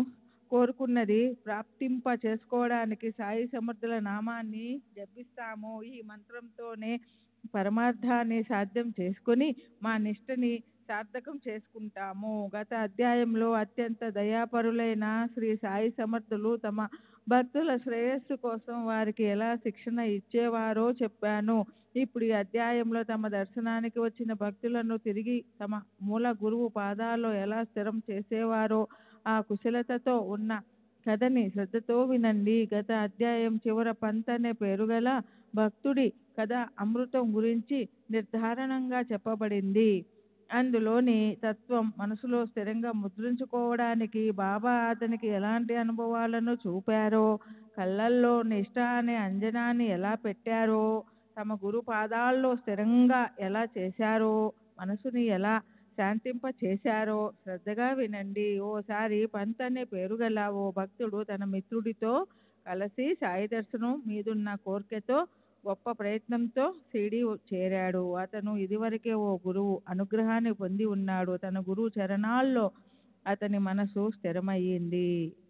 కోరుకున్నది ప్రాప్తింప చేసుకోవడానికి సాయి సమర్థుల నామాన్ని జపిస్తాము. ఈ మంత్రంతోనే పరమార్థాన్ని సాధ్యం చేసుకొని మా నిష్టని సార్థకం చేసుకుంటాము. గత అధ్యాయంలో అత్యంత దయాపరులైన శ్రీ సాయి సమర్థులు తమ భక్తుల శ్రేయస్సు కోసం వారికి ఎలా శిక్షణ ఇచ్చేవారో చెప్పాను. ఇప్పుడు ఈ అధ్యాయంలో తమ దర్శనానికి వచ్చిన భక్తులను తిరిగి తమ మూల గురువు పాదాల్లో ఎలా స్థిరం చేసేవారో ఆ కుశలతతో ఉన్న కథని శ్రద్ధతో వినండి. గత అధ్యాయం చివర పంత్ అనే పేరు గల భక్తుడి కథ అమృతం గురించి నిర్ధారణంగా చెప్పబడింది. అందులోని తత్వం మనసులో స్థిరంగా ముద్రించుకోవడానికి బాబా అతనికి ఎలాంటి అనుభవాలను చూపారో, కళ్ళల్లో నిష్ఠ అనే అంజనాన్ని ఎలా పెట్టారో, తమ గురు పాదాల్లో స్థిరంగా ఎలా చేశారో, మనసుని ఎలా శాంతింప చేశారో శ్రద్ధగా వినండి. ఓసారి పంత్ అనే పేరు గల ఓ భక్తుడు తన మిత్రుడితో కలిసి సాయి దర్శనం మీదున్న కోరికతో గొప్ప ప్రయత్నంతో షిరిడీ చేరాడు. అతను ఇదివరకే ఓ గురువు అనుగ్రహాన్ని పొంది ఉన్నాడు. తన గురువు చరణాల్లో అతని మనసు స్థిరమయ్యింది.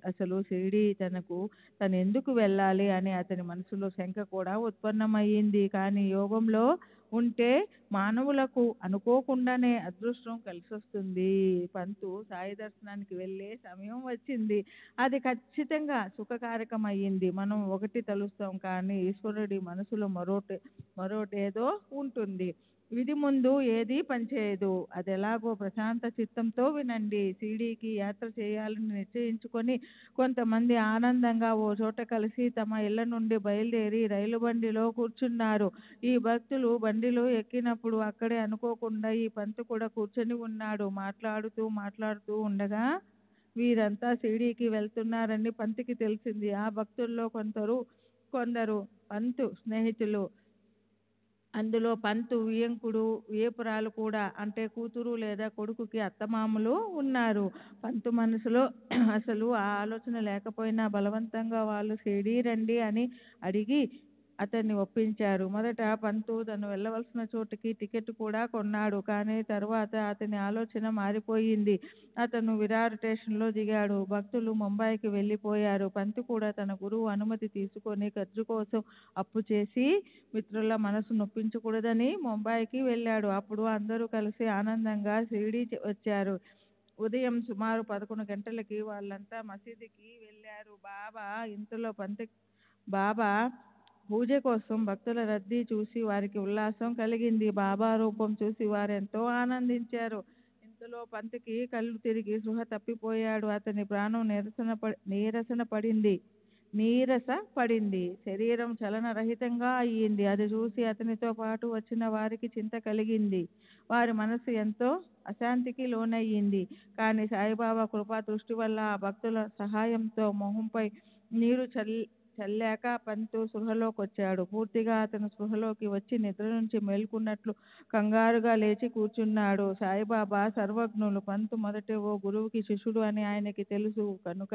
అసలు షిరిడీ తను ఎందుకు వెళ్ళాలి అని అతని మనసులో శంక కూడా ఉత్పన్నమయ్యింది. కానీ యోగంలో ఉంటే మానవులకు అనుకోకుండానే అదృష్టం కలిసొస్తుంది. పంతు సాయి దర్శనానికి వెళ్ళే సమయం వచ్చింది. అది ఖచ్చితంగా సుఖకారకమయ్యింది. మనం ఒకటి తలుస్తాం, కానీ ఈశ్వరుడి మనసులో మరోటేదో ఉంటుంది. విధి ముందు ఏది పనిచేయదు. అది ఎలాగో ప్రశాంత చిత్తంతో వినండి. షిరిడీకి యాత్ర చేయాలని నిశ్చయించుకొని కొంతమంది ఆనందంగా ఓ చోట కలిసి తమ ఇళ్ల నుండి బయలుదేరి రైలు బండిలో కూర్చున్నారు. ఈ భక్తులు బండిలో ఎక్కినప్పుడు అక్కడే అనుకోకుండా ఈ పంత్ కూడా కూర్చొని ఉన్నాడు. మాట్లాడుతూ ఉండగా వీరంతా షిరిడీకి వెళ్తున్నారని పంత్కి తెలిసింది. ఆ భక్తుల్లో కొందరు పంత్ స్నేహితులు. అందులో పంతు వియంకుడు, వియపురాలు కూడా, అంటే కూతురు లేదా కొడుకుకి అత్తమామలు ఉన్నారు. పంతు మనసులో అసలు ఆ ఆలోచన లేకపోయినా బలవంతంగా వాళ్ళు షిరిడీ రండి అని అడిగి అతన్ని ఒప్పించారు. మొదట పంతు తను వెళ్ళవలసిన చోటుకి టికెట్ కూడా కొన్నాడు. కానీ తర్వాత అతని ఆలోచన మారిపోయింది. అతను విరార్ స్టేషన్లో దిగాడు. భక్తులు ముంబైకి వెళ్ళిపోయారు. పంతు కూడా తన గురువు అనుమతి తీసుకొని ఖర్చు కోసం అప్పు చేసి మిత్రుల మనసు నొప్పించకూడదని ముంబైకి వెళ్ళాడు. అప్పుడు అందరూ కలిసి ఆనందంగా షిరిడీ వచ్చారు. ఉదయం సుమారు 11 గంటలకి వాళ్ళంతా మసీదుకి వెళ్ళారు. ఇంతలో బాబా పూజ కోసం భక్తుల రద్దీ చూసి వారికి ఉల్లాసం కలిగింది. బాబా రూపం చూసి వారెంతో ఆనందించారు. ఇంతలో పంత్కి కళ్ళు తిరిగి స్పృహ తప్పిపోయాడు. అతని ప్రాణం నీరస పడింది. శరీరం చలనరహితంగా అయ్యింది. అది చూసి అతనితో పాటు వచ్చిన వారికి చింత కలిగింది. వారి మనసు ఎంతో అశాంతికి లోనయ్యింది. కానీ సాయిబాబా కృపా దృష్టి వల్ల ఆ భక్తుల సహాయంతో మొహంపై నీరు చల్లాక పంతు స్పృహలోకొచ్చాడు. పూర్తిగా అతను స్పృహలోకి వచ్చి నిద్ర నుంచి మేల్కొన్నట్లు కంగారుగా లేచి కూర్చున్నాడు. సాయిబాబా సర్వజ్ఞులు. పంతు మొదట ఓ గురువుకి శిష్యుడు అని ఆయనకి తెలుసు కనుక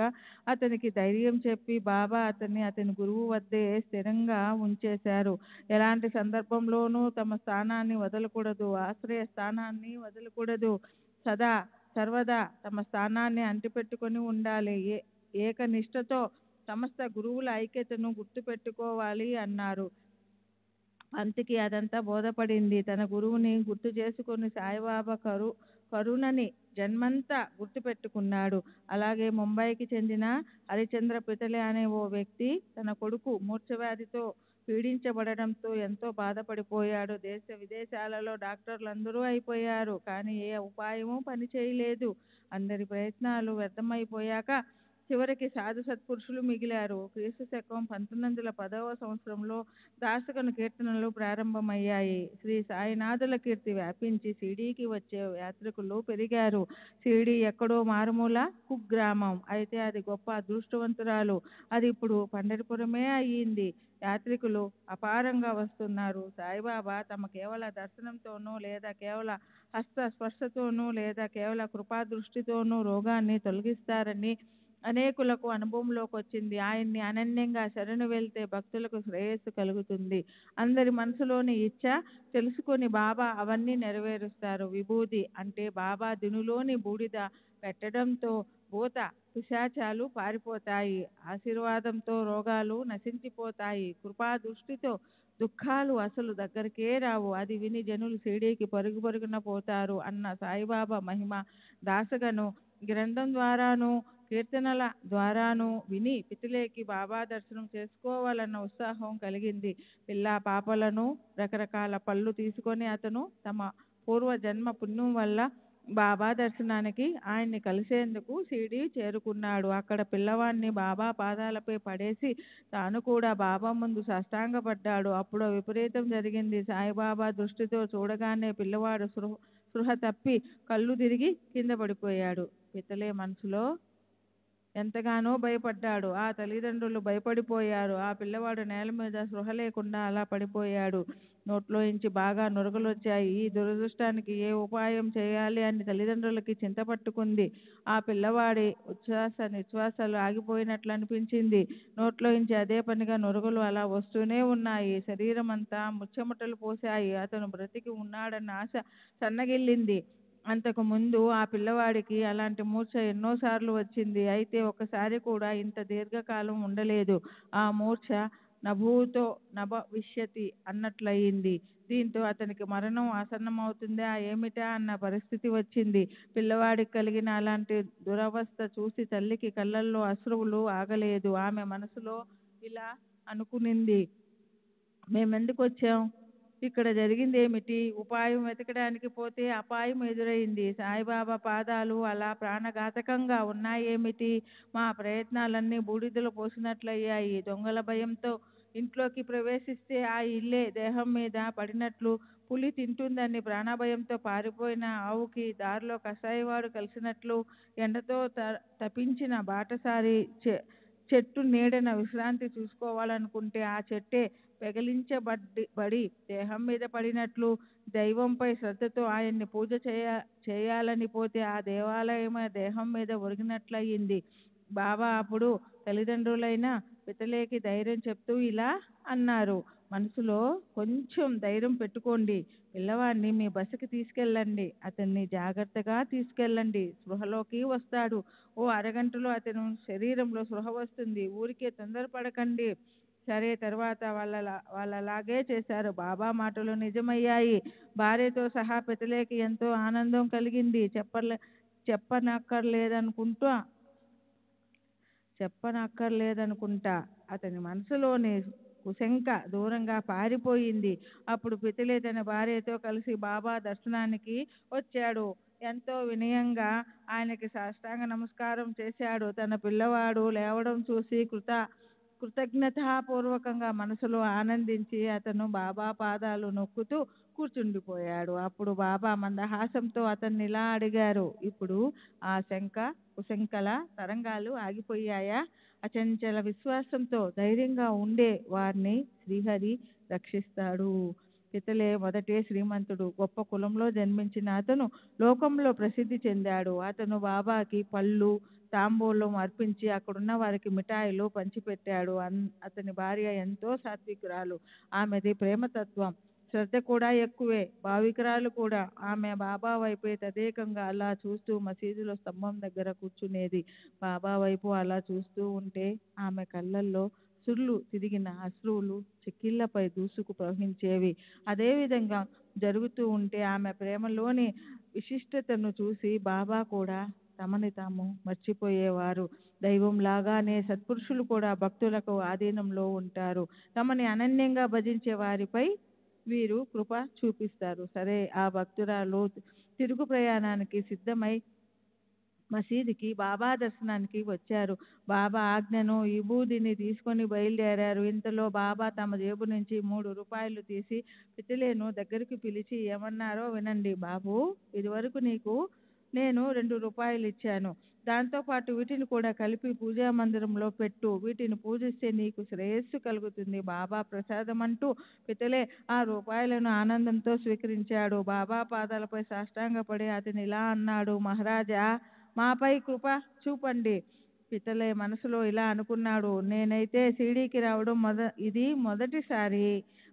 అతనికి ధైర్యం చెప్పి బాబా అతని గురువు వద్దే స్థిరంగా ఉంచేశారు. ఎలాంటి సందర్భంలోనూ తమ స్థానాన్ని వదలకూడదు, ఆశ్రయ స్థానాన్ని వదలకూడదు. సర్వదా తమ స్థానాన్ని అంటిపెట్టుకొని ఉండాలి. ఏకనిష్టతో సమస్త గురువుల ఐక్యతను గుర్తుపెట్టుకోవాలి అన్నారు. పంత్కి అదంతా బోధపడింది. తన గురువుని గుర్తు చేసుకొని సాయిబాబా కరుణని జన్మంతా గుర్తుపెట్టుకున్నాడు. అలాగే ముంబైకి చెందిన హరిచంద్ర పితలే అనే ఓ వ్యక్తి తన కొడుకు మూర్ఛవ్యాధితో పీడించబడడంతో ఎంతో బాధపడిపోయాడు. దేశ విదేశాలలో డాక్టర్లందరూ అయిపోయారు, కానీ ఏ ఉపాయమూ పనిచేయలేదు. అందరి ప్రయత్నాలు వ్యర్థమైపోయాక చివరికి సాధు సత్పురుషులు మిగిలారు. క్రీస్తు శకం 1910వ సంవత్సరంలో దాసగను కీర్తనలు ప్రారంభమయ్యాయి. శ్రీ సాయినాథుల కీర్తి వ్యాపించి షిరిడీకి వచ్చే యాత్రికులు పెరిగారు. షిరిడీ ఎక్కడో మారుమూల కుగ్రామం, అయితే అది గొప్ప అదృష్టవంతురాలు. అది ఇప్పుడు పండరిపురమే అయ్యింది. యాత్రికులు అపారంగా వస్తున్నారు. సాయిబాబా తమ కేవల దర్శనంతోనూ లేదా కేవల హస్త స్పర్శతోనూ లేదా కేవల కృపాదృష్టితోనూ రోగాన్ని తొలగిస్తారని అనేకులకు అనుభవంలోకి వచ్చింది. ఆయన్ని అనన్యంగా శరణు వెళ్తే భక్తులకు శ్రేయస్సు కలుగుతుంది. అందరి మనసులోని ఇచ్చ తెలుసుకొని బాబా అవన్నీ నెరవేరుస్తారు. విభూది అంటే బాబా దినులోని బూడిద పెట్టడంతో భూత పిశాచాలు పారిపోతాయి. ఆశీర్వాదంతో రోగాలు నశించిపోతాయి. కృపా దృష్టితో దుఃఖాలు అసలు దగ్గరికే రావు. అది విని జనులు షిరిడీకి పరుగున పోతారు అన్న సాయిబాబా మహిమ దాసగను గ్రంథం ద్వారాను కీర్తనల ద్వారాను విని పితలేకి బాబా దర్శనం చేసుకోవాలన్న ఉత్సాహం కలిగింది. పిల్ల పాపలను రకరకాల పళ్ళు తీసుకొని అతను తమ పూర్వ జన్మ పుణ్యం వల్ల బాబా దర్శనానికి ఆయన్ని కలిసేందుకు షిరిడీ చేరుకున్నాడు. అక్కడ పిల్లవాడిని బాబా పాదాలపై పడేసి తాను కూడా బాబా ముందు సాష్టాంగపడ్డాడు. అప్పుడు విపరీతం జరిగింది. సాయిబాబా దృష్టితో చూడగానే పిల్లవాడు స్పృహ తప్పి కళ్ళు తిరిగి కింద పడిపోయాడు. పితలే మనసులో ఎంతగానో భయపడ్డాడు. ఆ తల్లిదండ్రులు భయపడిపోయారు. ఆ పిల్లవాడు నేల మీద స్పృహ లేకుండా అలా పడిపోయాడు. నోట్లోంచి బాగా నురగలు వచ్చాయి. ఈ దురదృష్టానికి ఏ ఉపాయం చేయాలి అని తల్లిదండ్రులకి చింత పట్టుకుంది. ఆ పిల్లవాడి ఉచ్ఛ్వాస నిశ్వాసాలు ఆగిపోయినట్లు అనిపించింది. నోట్లోంచి అదే పనిగా నురగలు అలా వస్తూనే ఉన్నాయి. శరీరం అంతా ముచ్చెమటలు పోశాయి. అతను బ్రతికి ఉన్నాడన్న ఆశ సన్నగిల్లింది. అంతకు ముందు ఆ పిల్లవాడికి అలాంటి మూర్ఛ ఎన్నోసార్లు వచ్చింది. అయితే ఒకసారి కూడా ఇంత దీర్ఘకాలం ఉండలేదు. ఆ మూర్ఛ నభూతో నభవిష్యతి అన్నట్లయింది. దీంతో అతనికి మరణం ఆసన్నమవుతుందా ఏమిటా అన్న పరిస్థితి వచ్చింది. పిల్లవాడికి కలిగిన అలాంటి దురవస్థ చూసి తల్లికి కళ్ళల్లో అశ్రువులు ఆగలేదు. ఆమె మనసులో ఇలా అనుకునింది, మేమెందుకు వచ్చాం, ఇక్కడ జరిగింది ఏమిటి? ఉపాయం వెతకడానికి పోతే అపాయం ఎదురైంది. సాయిబాబా పాదాలు అలా ప్రాణఘాతకంగా ఉన్నాయేమిటి? మా ప్రయత్నాలన్నీ బూడిదలో పోసినట్లయ్యాయి. దొంగల భయంతో ఇంట్లోకి ప్రవేశిస్తే ఆ ఇల్లే దేహం మీద పడినట్లు, పులి తింటుందని ప్రాణభయంతో పారిపోయిన ఆవుకి దారిలో కషాయవాడు కలిసినట్లు, ఎండతో తపించిన బాటసారి చెట్టు నీడన విశ్రాంతి చూసుకోవాలనుకుంటే ఆ చెట్టే పెగిలించబడి దేహం మీద పడినట్లు, దైవంపై శ్రద్ధతో ఆయన్ని పూజ చేయాలని పోతే ఆ దేవాలయమే దేహం మీద ఒరిగినట్లయింది. బాబా అప్పుడు తల్లిదండ్రులైన పితలేకి ధైర్యం చెప్తూ ఇలా అన్నారు, మనసులో కొంచెం ధైర్యం పెట్టుకోండి. పిల్లవాడిని మీ బసకి తీసుకెళ్ళండి. అతన్ని జాగ్రత్తగా తీసుకెళ్ళండి. స్పృహలోకి వస్తాడు. ఓ అరగంటలో అతను శరీరంలో స్పృహ వస్తుంది. ఊరికే తొందరపడకండి. సరే. తర్వాత వాళ్ళలాగే చేశారు. బాబా మాటలు నిజమయ్యాయి. భార్యతో సహా పితలేకి ఎంతో ఆనందం కలిగింది. చెప్పనక్కర్లేదనుకుంటా అతని మనసులోని కుశంక దూరంగా పారిపోయింది. అప్పుడు పితలే తన భార్యతో కలిసి బాబా దర్శనానికి వచ్చాడు. ఎంతో వినయంగా ఆయనకి సాష్టాంగ నమస్కారం చేశాడు. తన పిల్లవాడు లేవడం చూసి కృతజ్ఞతాపూర్వకంగా మనసులో ఆనందించి అతను బాబా పాదాలు నొక్కుతూ కూర్చుండిపోయాడు. అప్పుడు బాబా మందహాసంతో అతన్ని ఇలా అడిగారు, ఇప్పుడు ఆ కుశంకల తరంగాలు ఆగిపోయాయా? అచంచల విశ్వాసంతో ధైర్యంగా ఉండే వారిని శ్రీహరి రక్షిస్తాడు. పితలే మొదటే శ్రీమంతుడు. గొప్ప కులంలో జన్మించిన అతను లోకంలో ప్రసిద్ధి చెందాడు. అతను బాబాకి పళ్ళు తాంబూలం అర్పించి అక్కడున్న వారికి మిఠాయిలు పంచిపెట్టాడు. అతని భార్య ఎంతో సాత్వికురాలు. ఆమెది ప్రేమతత్వం, శ్రద్ధ కూడా ఎక్కువే, భావికురాలు కూడా. ఆమె బాబా వైపే తదేకంగా అలా చూస్తూ మసీదులో స్తంభం దగ్గర కూర్చునేది. బాబా వైపు అలా చూస్తూ ఉంటే ఆమె కళ్ళల్లో సుర్లు తిరిగిన అశ్రువులు చెక్కిళ్లపై దూసుకు ప్రవహించేవి. అదేవిధంగా జరుగుతూ ఉంటే ఆమె ప్రేమలోని విశిష్టతను చూసి బాబా కూడా తమని తాము మర్చిపోయేవారు. దైవంలాగానే సత్పురుషులు కూడా భక్తులకు ఆధీనంలో ఉంటారు. తమని అనన్యంగా భజించే వారిపై వీరు కృప చూపిస్తారు. సరే. ఆ భక్తురాలు తిరుగు ప్రయాణానికి సిద్ధమై మసీదుకి బాబా దర్శనానికి వచ్చారు. బాబా ఆజ్ఞను విభూదిని తీసుకొని బయలుదేరారు. ఇంతలో బాబా తమ జేబు నుంచి 3 రూపాయలు తీసి పితలేను దగ్గరికి పిలిచి ఏమన్నారో వినండి. బాబు, ఇదివరకు నీకు నేను 2 రూపాయలు ఇచ్చాను. దాంతోపాటు వీటిని కూడా కలిపి పూజా మందిరంలో పెట్టు. వీటిని పూజిస్తే నీకు శ్రేయస్సు కలుగుతుంది. బాబా ప్రసాదం అంటూ పితలే ఆ రూపాయలను ఆనందంతో స్వీకరించాడు. బాబా పాదాలపై సాష్టాంగపడి అతను ఇలా అన్నాడు, మహారాజా, మాపై కృప చూపండి. పితలే మనసులో ఇలా అనుకున్నాడు, నేనైతే షిరిడీకి రావడం ఇది మొదటిసారి.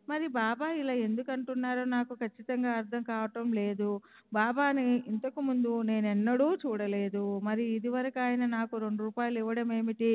మరి బాబా ఇలా ఎందుకు అంటున్నారో నాకు ఖచ్చితంగా అర్థం కావటం లేదు. బాబాని ఇంతకు ముందు నేనెన్నడూ చూడలేదు. మరి ఇదివరకు ఆయన నాకు 2 రూపాయలు ఇవ్వడం ఏమిటి?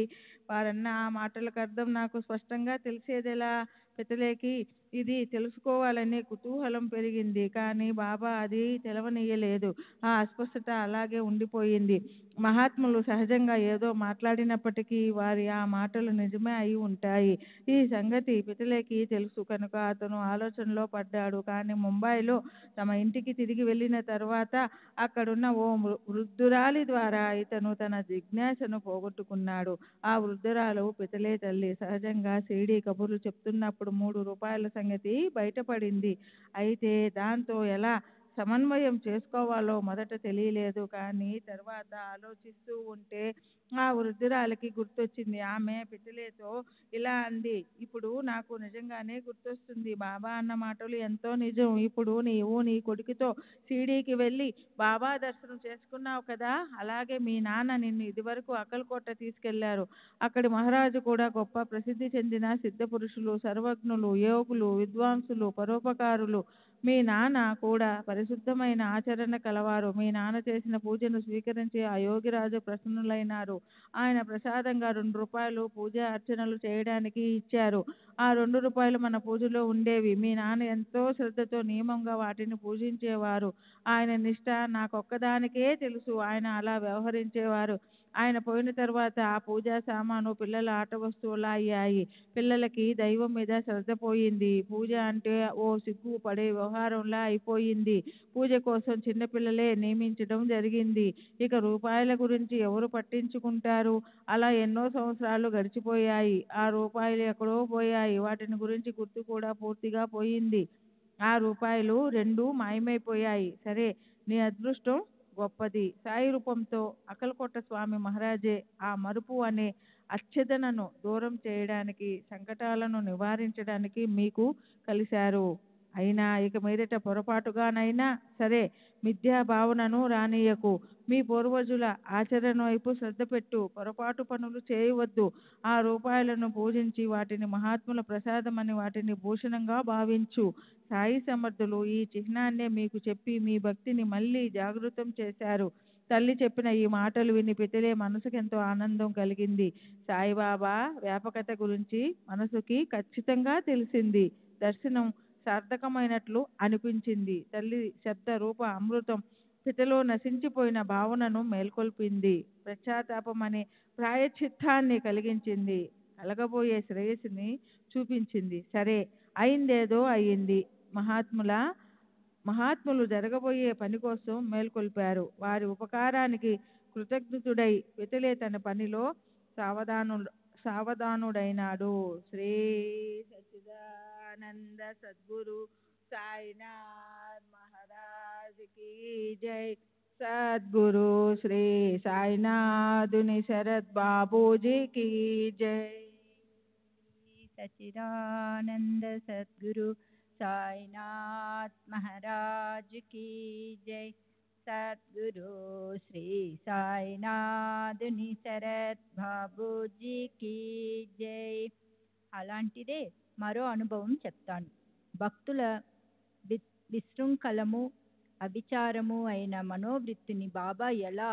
వారన్న ఆ మాటలకు అర్థం నాకు స్పష్టంగా తెలిసేదెలా? పితలేకి ఇది తెలుసుకోవాలనే కుతూహలం పెరిగింది. కానీ బాబా అది తెలవనీయలేదు. ఆ అస్పష్టత అలాగే ఉండిపోయింది. మహాత్ములు సహజంగా ఏదో మాట్లాడినప్పటికీ వారి ఆ మాటలు నిజమే అయి ఉంటాయి. ఈ సంగతి పితలేకి తెలుసు కనుక అతను ఆలోచనలో పడ్డాడు. కానీ ముంబైలో తమ ఇంటికి తిరిగి వెళ్ళిన తర్వాత అక్కడున్న ఓ వృద్ధురాలి ద్వారా ఇతను తన జిజ్ఞాసను పోగొట్టుకున్నాడు. ఆ వృద్ధురాలు పితలే తల్లి. సహజంగా షిరిడీ కబుర్లు చెప్తున్నప్పుడు 3 రూపాయల సంగతి బయటపడింది. అయితే దాంతో ఎలా సమన్వయం చేసుకోవాలో మొదట తెలియలేదు. కానీ తర్వాత ఆలోచిస్తూ ఉంటే ఆ వృద్ధురాలికి గుర్తొచ్చింది. ఆమె పితలేతో ఇలా అంది, ఇప్పుడు నాకు నిజంగానే గుర్తొస్తుంది. బాబా అన్న మాటలు ఎంతో నిజం. ఇప్పుడు నీవు నీ కొడుకుతో షిరిడీకి వెళ్ళి బాబా దర్శనం చేసుకున్నావు కదా, అలాగే మీ నాన్న నిన్ను ఇదివరకు అక్కలకోట తీసుకెళ్లారు. అక్కడి మహారాజు కూడా గొప్ప ప్రసిద్ధి చెందిన సిద్ధ పురుషులు, సర్వజ్ఞులు, యోగులు, విద్వాంసులు, పరోపకారులు. మీ నాన్న కూడా పరిశుద్ధమైన ఆచరణ కలవారు. మీ నాన్న చేసిన పూజను స్వీకరించి ఆ యోగిరాజు ప్రసన్నులైనారు. ఆయన ప్రసాదంగా 2 రూపాయలు పూజ అర్చనలు చేయడానికి ఇచ్చారు. ఆ 2 రూపాయలు మన పూజలో ఉండేవి. మీ నాన్న ఎంతో శ్రద్ధతో నియమంగా వాటిని పూజించేవారు. ఆయన నిష్ఠ నాకొక్కదానికే తెలుసు. ఆయన అలా వ్యవహరించేవారు. ఆయన పోయిన తర్వాత ఆ పూజా సామాను పిల్లల ఆట వస్తువులా అయ్యాయి. పిల్లలకి దైవం మీద శ్రద్ధ పోయింది. పూజ అంటే ఓ సిగ్గు పడే వ్యవహారంలా అయిపోయింది. పూజ కోసం చిన్నపిల్లలే నియమించడం జరిగింది. ఇక రూపాయల గురించి ఎవరు పట్టించుకుంటారు? అలా ఎన్నో సంవత్సరాలు గడిచిపోయాయి. ఆ రూపాయలు ఎక్కడో పోయాయి. వాటిని గురించి గుర్తు కూడా పూర్తిగా పోయింది. ఆ రూపాయలు 2 మాయమైపోయాయి. సరే, నీ అదృష్టం గొప్పది. సాయి రూపంతో అక్కలకోట స్వామి మహారాజే ఆ మరుపు అనే అచ్ఛేదనను దూరం చేయడానికి, సంకటాలను నివారించడానికి మీకు కలిశారు. అయినా ఇక మీదట పొరపాటుగానైనా సరే మిథ్యా భావనను రానీయకు. మీ పూర్వజుల ఆచరణ వైపు శ్రద్ధ పెట్టు. పొరపాటు పనులు చేయవద్దు. ఆ రూపాయలను పూజించి వాటిని మహాత్ముల ప్రసాదమని, వాటిని భూషణంగా భావించు. సాయి సమర్థులు ఈ చిహ్నాన్నే మీకు చెప్పి మీ భక్తిని మళ్ళీ జాగృతం చేశారు. తల్లి చెప్పిన ఈ మాటలు విని పితలే మనసుకెంతో ఆనందం కలిగింది. సాయిబాబా వ్యాపకత గురించి మనసుకి ఖచ్చితంగా తెలిసింది. దర్శనం సార్థకమైనట్లు అనిపించింది. తల్లి శబ్ద రూప అమృతం పితలో నశించిపోయిన భావనను మేల్కొల్పింది. పశ్చాత్తాపం అనే ప్రాయశ్చిత్తాన్ని కలిగించింది. కలగబోయే శ్రేయస్సుని చూపించింది. సరే, అయిందేదో అయ్యింది. మహాత్ములు జరగబోయే పని కోసం మేల్కొల్పారు. వారి ఉపకారానికి కృతజ్ఞతుడై పితలే తన పనిలో సావధానుడైనాడు. శ్రీ సచ్చిదానంద సద్గురు సాయినాథ్ మహారాజ్ की जय. सद्गुरु श्री साईनाथुनि शरद बाबूजी की जय. सच्चिदानंद सद्गुरु साईनाथ महाराज की जय. सद्गुरु श्री సాయినాథుని శరత్ బాబూజీకి జై. అలాంటిదే మరో అనుభవం చెప్తాను. భక్తుల విశృంఖలము, అవిచారము అయిన మనోవృత్తిని బాబా ఎలా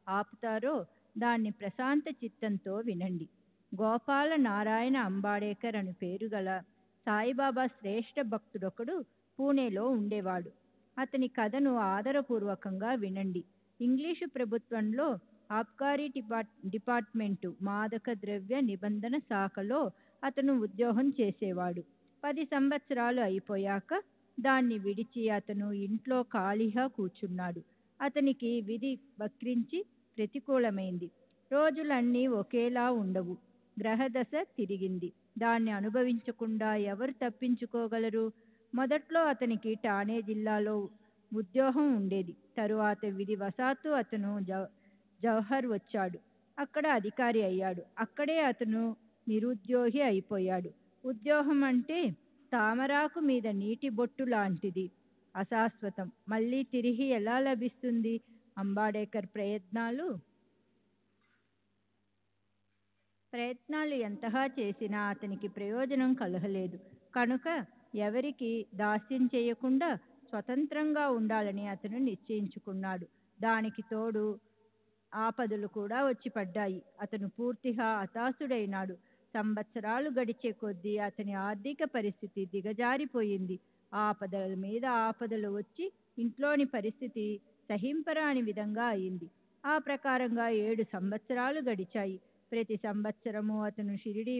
ఆపుతారో దాన్ని ప్రశాంత చిత్తంతో వినండి. గోపాల నారాయణ అంబాడేకర్ అని పేరు గల సాయిబాబా శ్రేష్ఠ భక్తుడొకడు పూణేలో ఉండేవాడు. అతని కథను ఆదరపూర్వకంగా వినండి. ఇంగ్లీషు ప్రభుత్వంలో ఆబ్కారీ డిపార్ట్మెంటు మాదక ద్రవ్య నిబంధన శాఖలో అతను ఉద్యోగం చేసేవాడు. 10 సంవత్సరాలు అయిపోయాక దాన్ని విడిచి అతను ఇంట్లో ఖాళీగా కూర్చున్నాడు. అతనికి విధి వక్రించి ప్రతికూలమైంది. రోజులన్నీ ఒకేలా ఉండవు. గ్రహదశ తిరిగింది. దాన్ని అనుభవించకుండా ఎవరు తప్పించుకోగలరు? మొదట్లో అతనికి ఠానే జిల్లాలో ఉద్యోగం ఉండేది. తరువాత విధివశాత్తు అతను జవహర్ వచ్చాడు. అక్కడ అధికారి అయ్యాడు. అక్కడే అతను నిరుద్యోగి అయిపోయాడు. ఉద్యోగం అంటే తామరాకు మీద నీటి బొట్టు లాంటిది, అశాశ్వతం. మళ్ళీ తిరిగి ఎలా లభిస్తుంది? అంబాడేకర్ ప్రయత్నాలు ఎంతగా చేసినా అతనికి ప్రయోజనం కలగలేదు. కనుక ఎవరికి దాస్యం చేయకుండా స్వతంత్రంగా ఉండాలని అతను నిశ్చయించుకున్నాడు. దానికి తోడు ఆపదలు కూడా వచ్చి పడ్డాయి. అతను పూర్తిగా హతాశుడైనాడు. సంవత్సరాలు గడిచే కొద్దీ అతని ఆర్థిక పరిస్థితి దిగజారిపోయింది. ఆపదల మీద ఆపదలు వచ్చి ఇంట్లోని పరిస్థితి సహింపరాని విధంగా అయింది. ఆ ప్రకారంగా 7 సంవత్సరాలు గడిచాయి. ప్రతి సంవత్సరము అతను షిరిడీ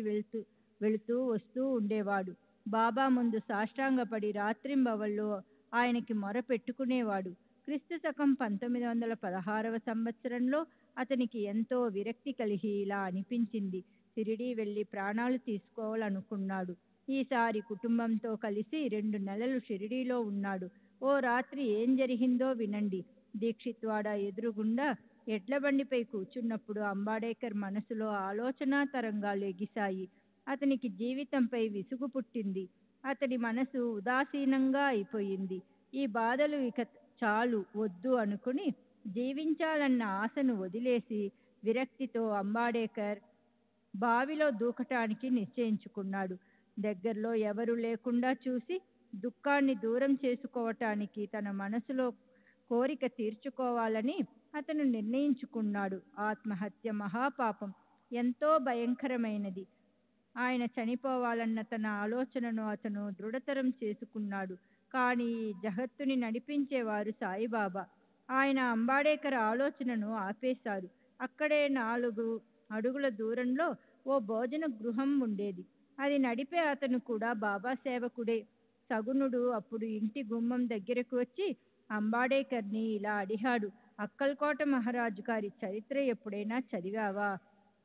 వెళుతూ వస్తూ ఉండేవాడు. బాబా ముందు సాష్టాంగపడి రాత్రింబవళ్ళు ఆయనకి మొర పెట్టుకునేవాడు. క్రీస్తు శకం 1916వ సంవత్సరంలో అతనికి ఎంతో విరక్తి కలిగి ఇలా అనిపించింది. షిరిడీ వెళ్ళి ప్రాణాలు తీసుకోవాలనుకున్నాడు. ఈసారి కుటుంబంతో కలిసి 2 నెలలు షిరిడీలో ఉన్నాడు. ఓ రాత్రి ఏం జరిగిందో వినండి. దీక్షిత్వాడ ఎదురుగుండా ఎడ్లబండిపై కూర్చున్నప్పుడు అంబాడేకర్ మనసులో ఆలోచనా తరంగాలు ఎగిశాయి. అతనికి జీవితంపై విసుగు పుట్టింది. అతడి మనసు ఉదాసీనంగా అయిపోయింది. ఈ బాధలు ఇక చాలు, వద్దు అనుకుని జీవించాలన్న ఆశను వదిలేసి విరక్తితో అంబాడేకర్ బావిలో దూకటానికి నిశ్చయించుకున్నాడు. దగ్గరలో ఎవరు లేకుండా చూసి దుఃఖాన్ని దూరం చేసుకోవటానికి తన మనసులో కోరిక తీర్చుకోవాలని అతను నిర్ణయించుకున్నాడు. ఆత్మహత్య మహాపాపం, ఎంతో భయంకరమైనది. ఆయన చనిపోవాలన్న తన ఆలోచనను అతను దృఢతరం చేసుకున్నాడు. కానీ ఈ జగత్తుని నడిపించేవారు సాయిబాబా. ఆయన అంబాడేకర్ ఆలోచనను ఆపేశారు. అక్కడే 4 అడుగుల దూరంలో ఓ భోజన గృహం ఉండేది. అది నడిపే అతను కూడా బాబా సేవకుడే. సగునుడు అప్పుడు ఇంటి గుమ్మం దగ్గరకు వచ్చి అంబాడేకర్ని ఇలా అడిగాడు, అక్కల్కోట మహారాజు గారి చరిత్ర ఎప్పుడైనా చదివావా?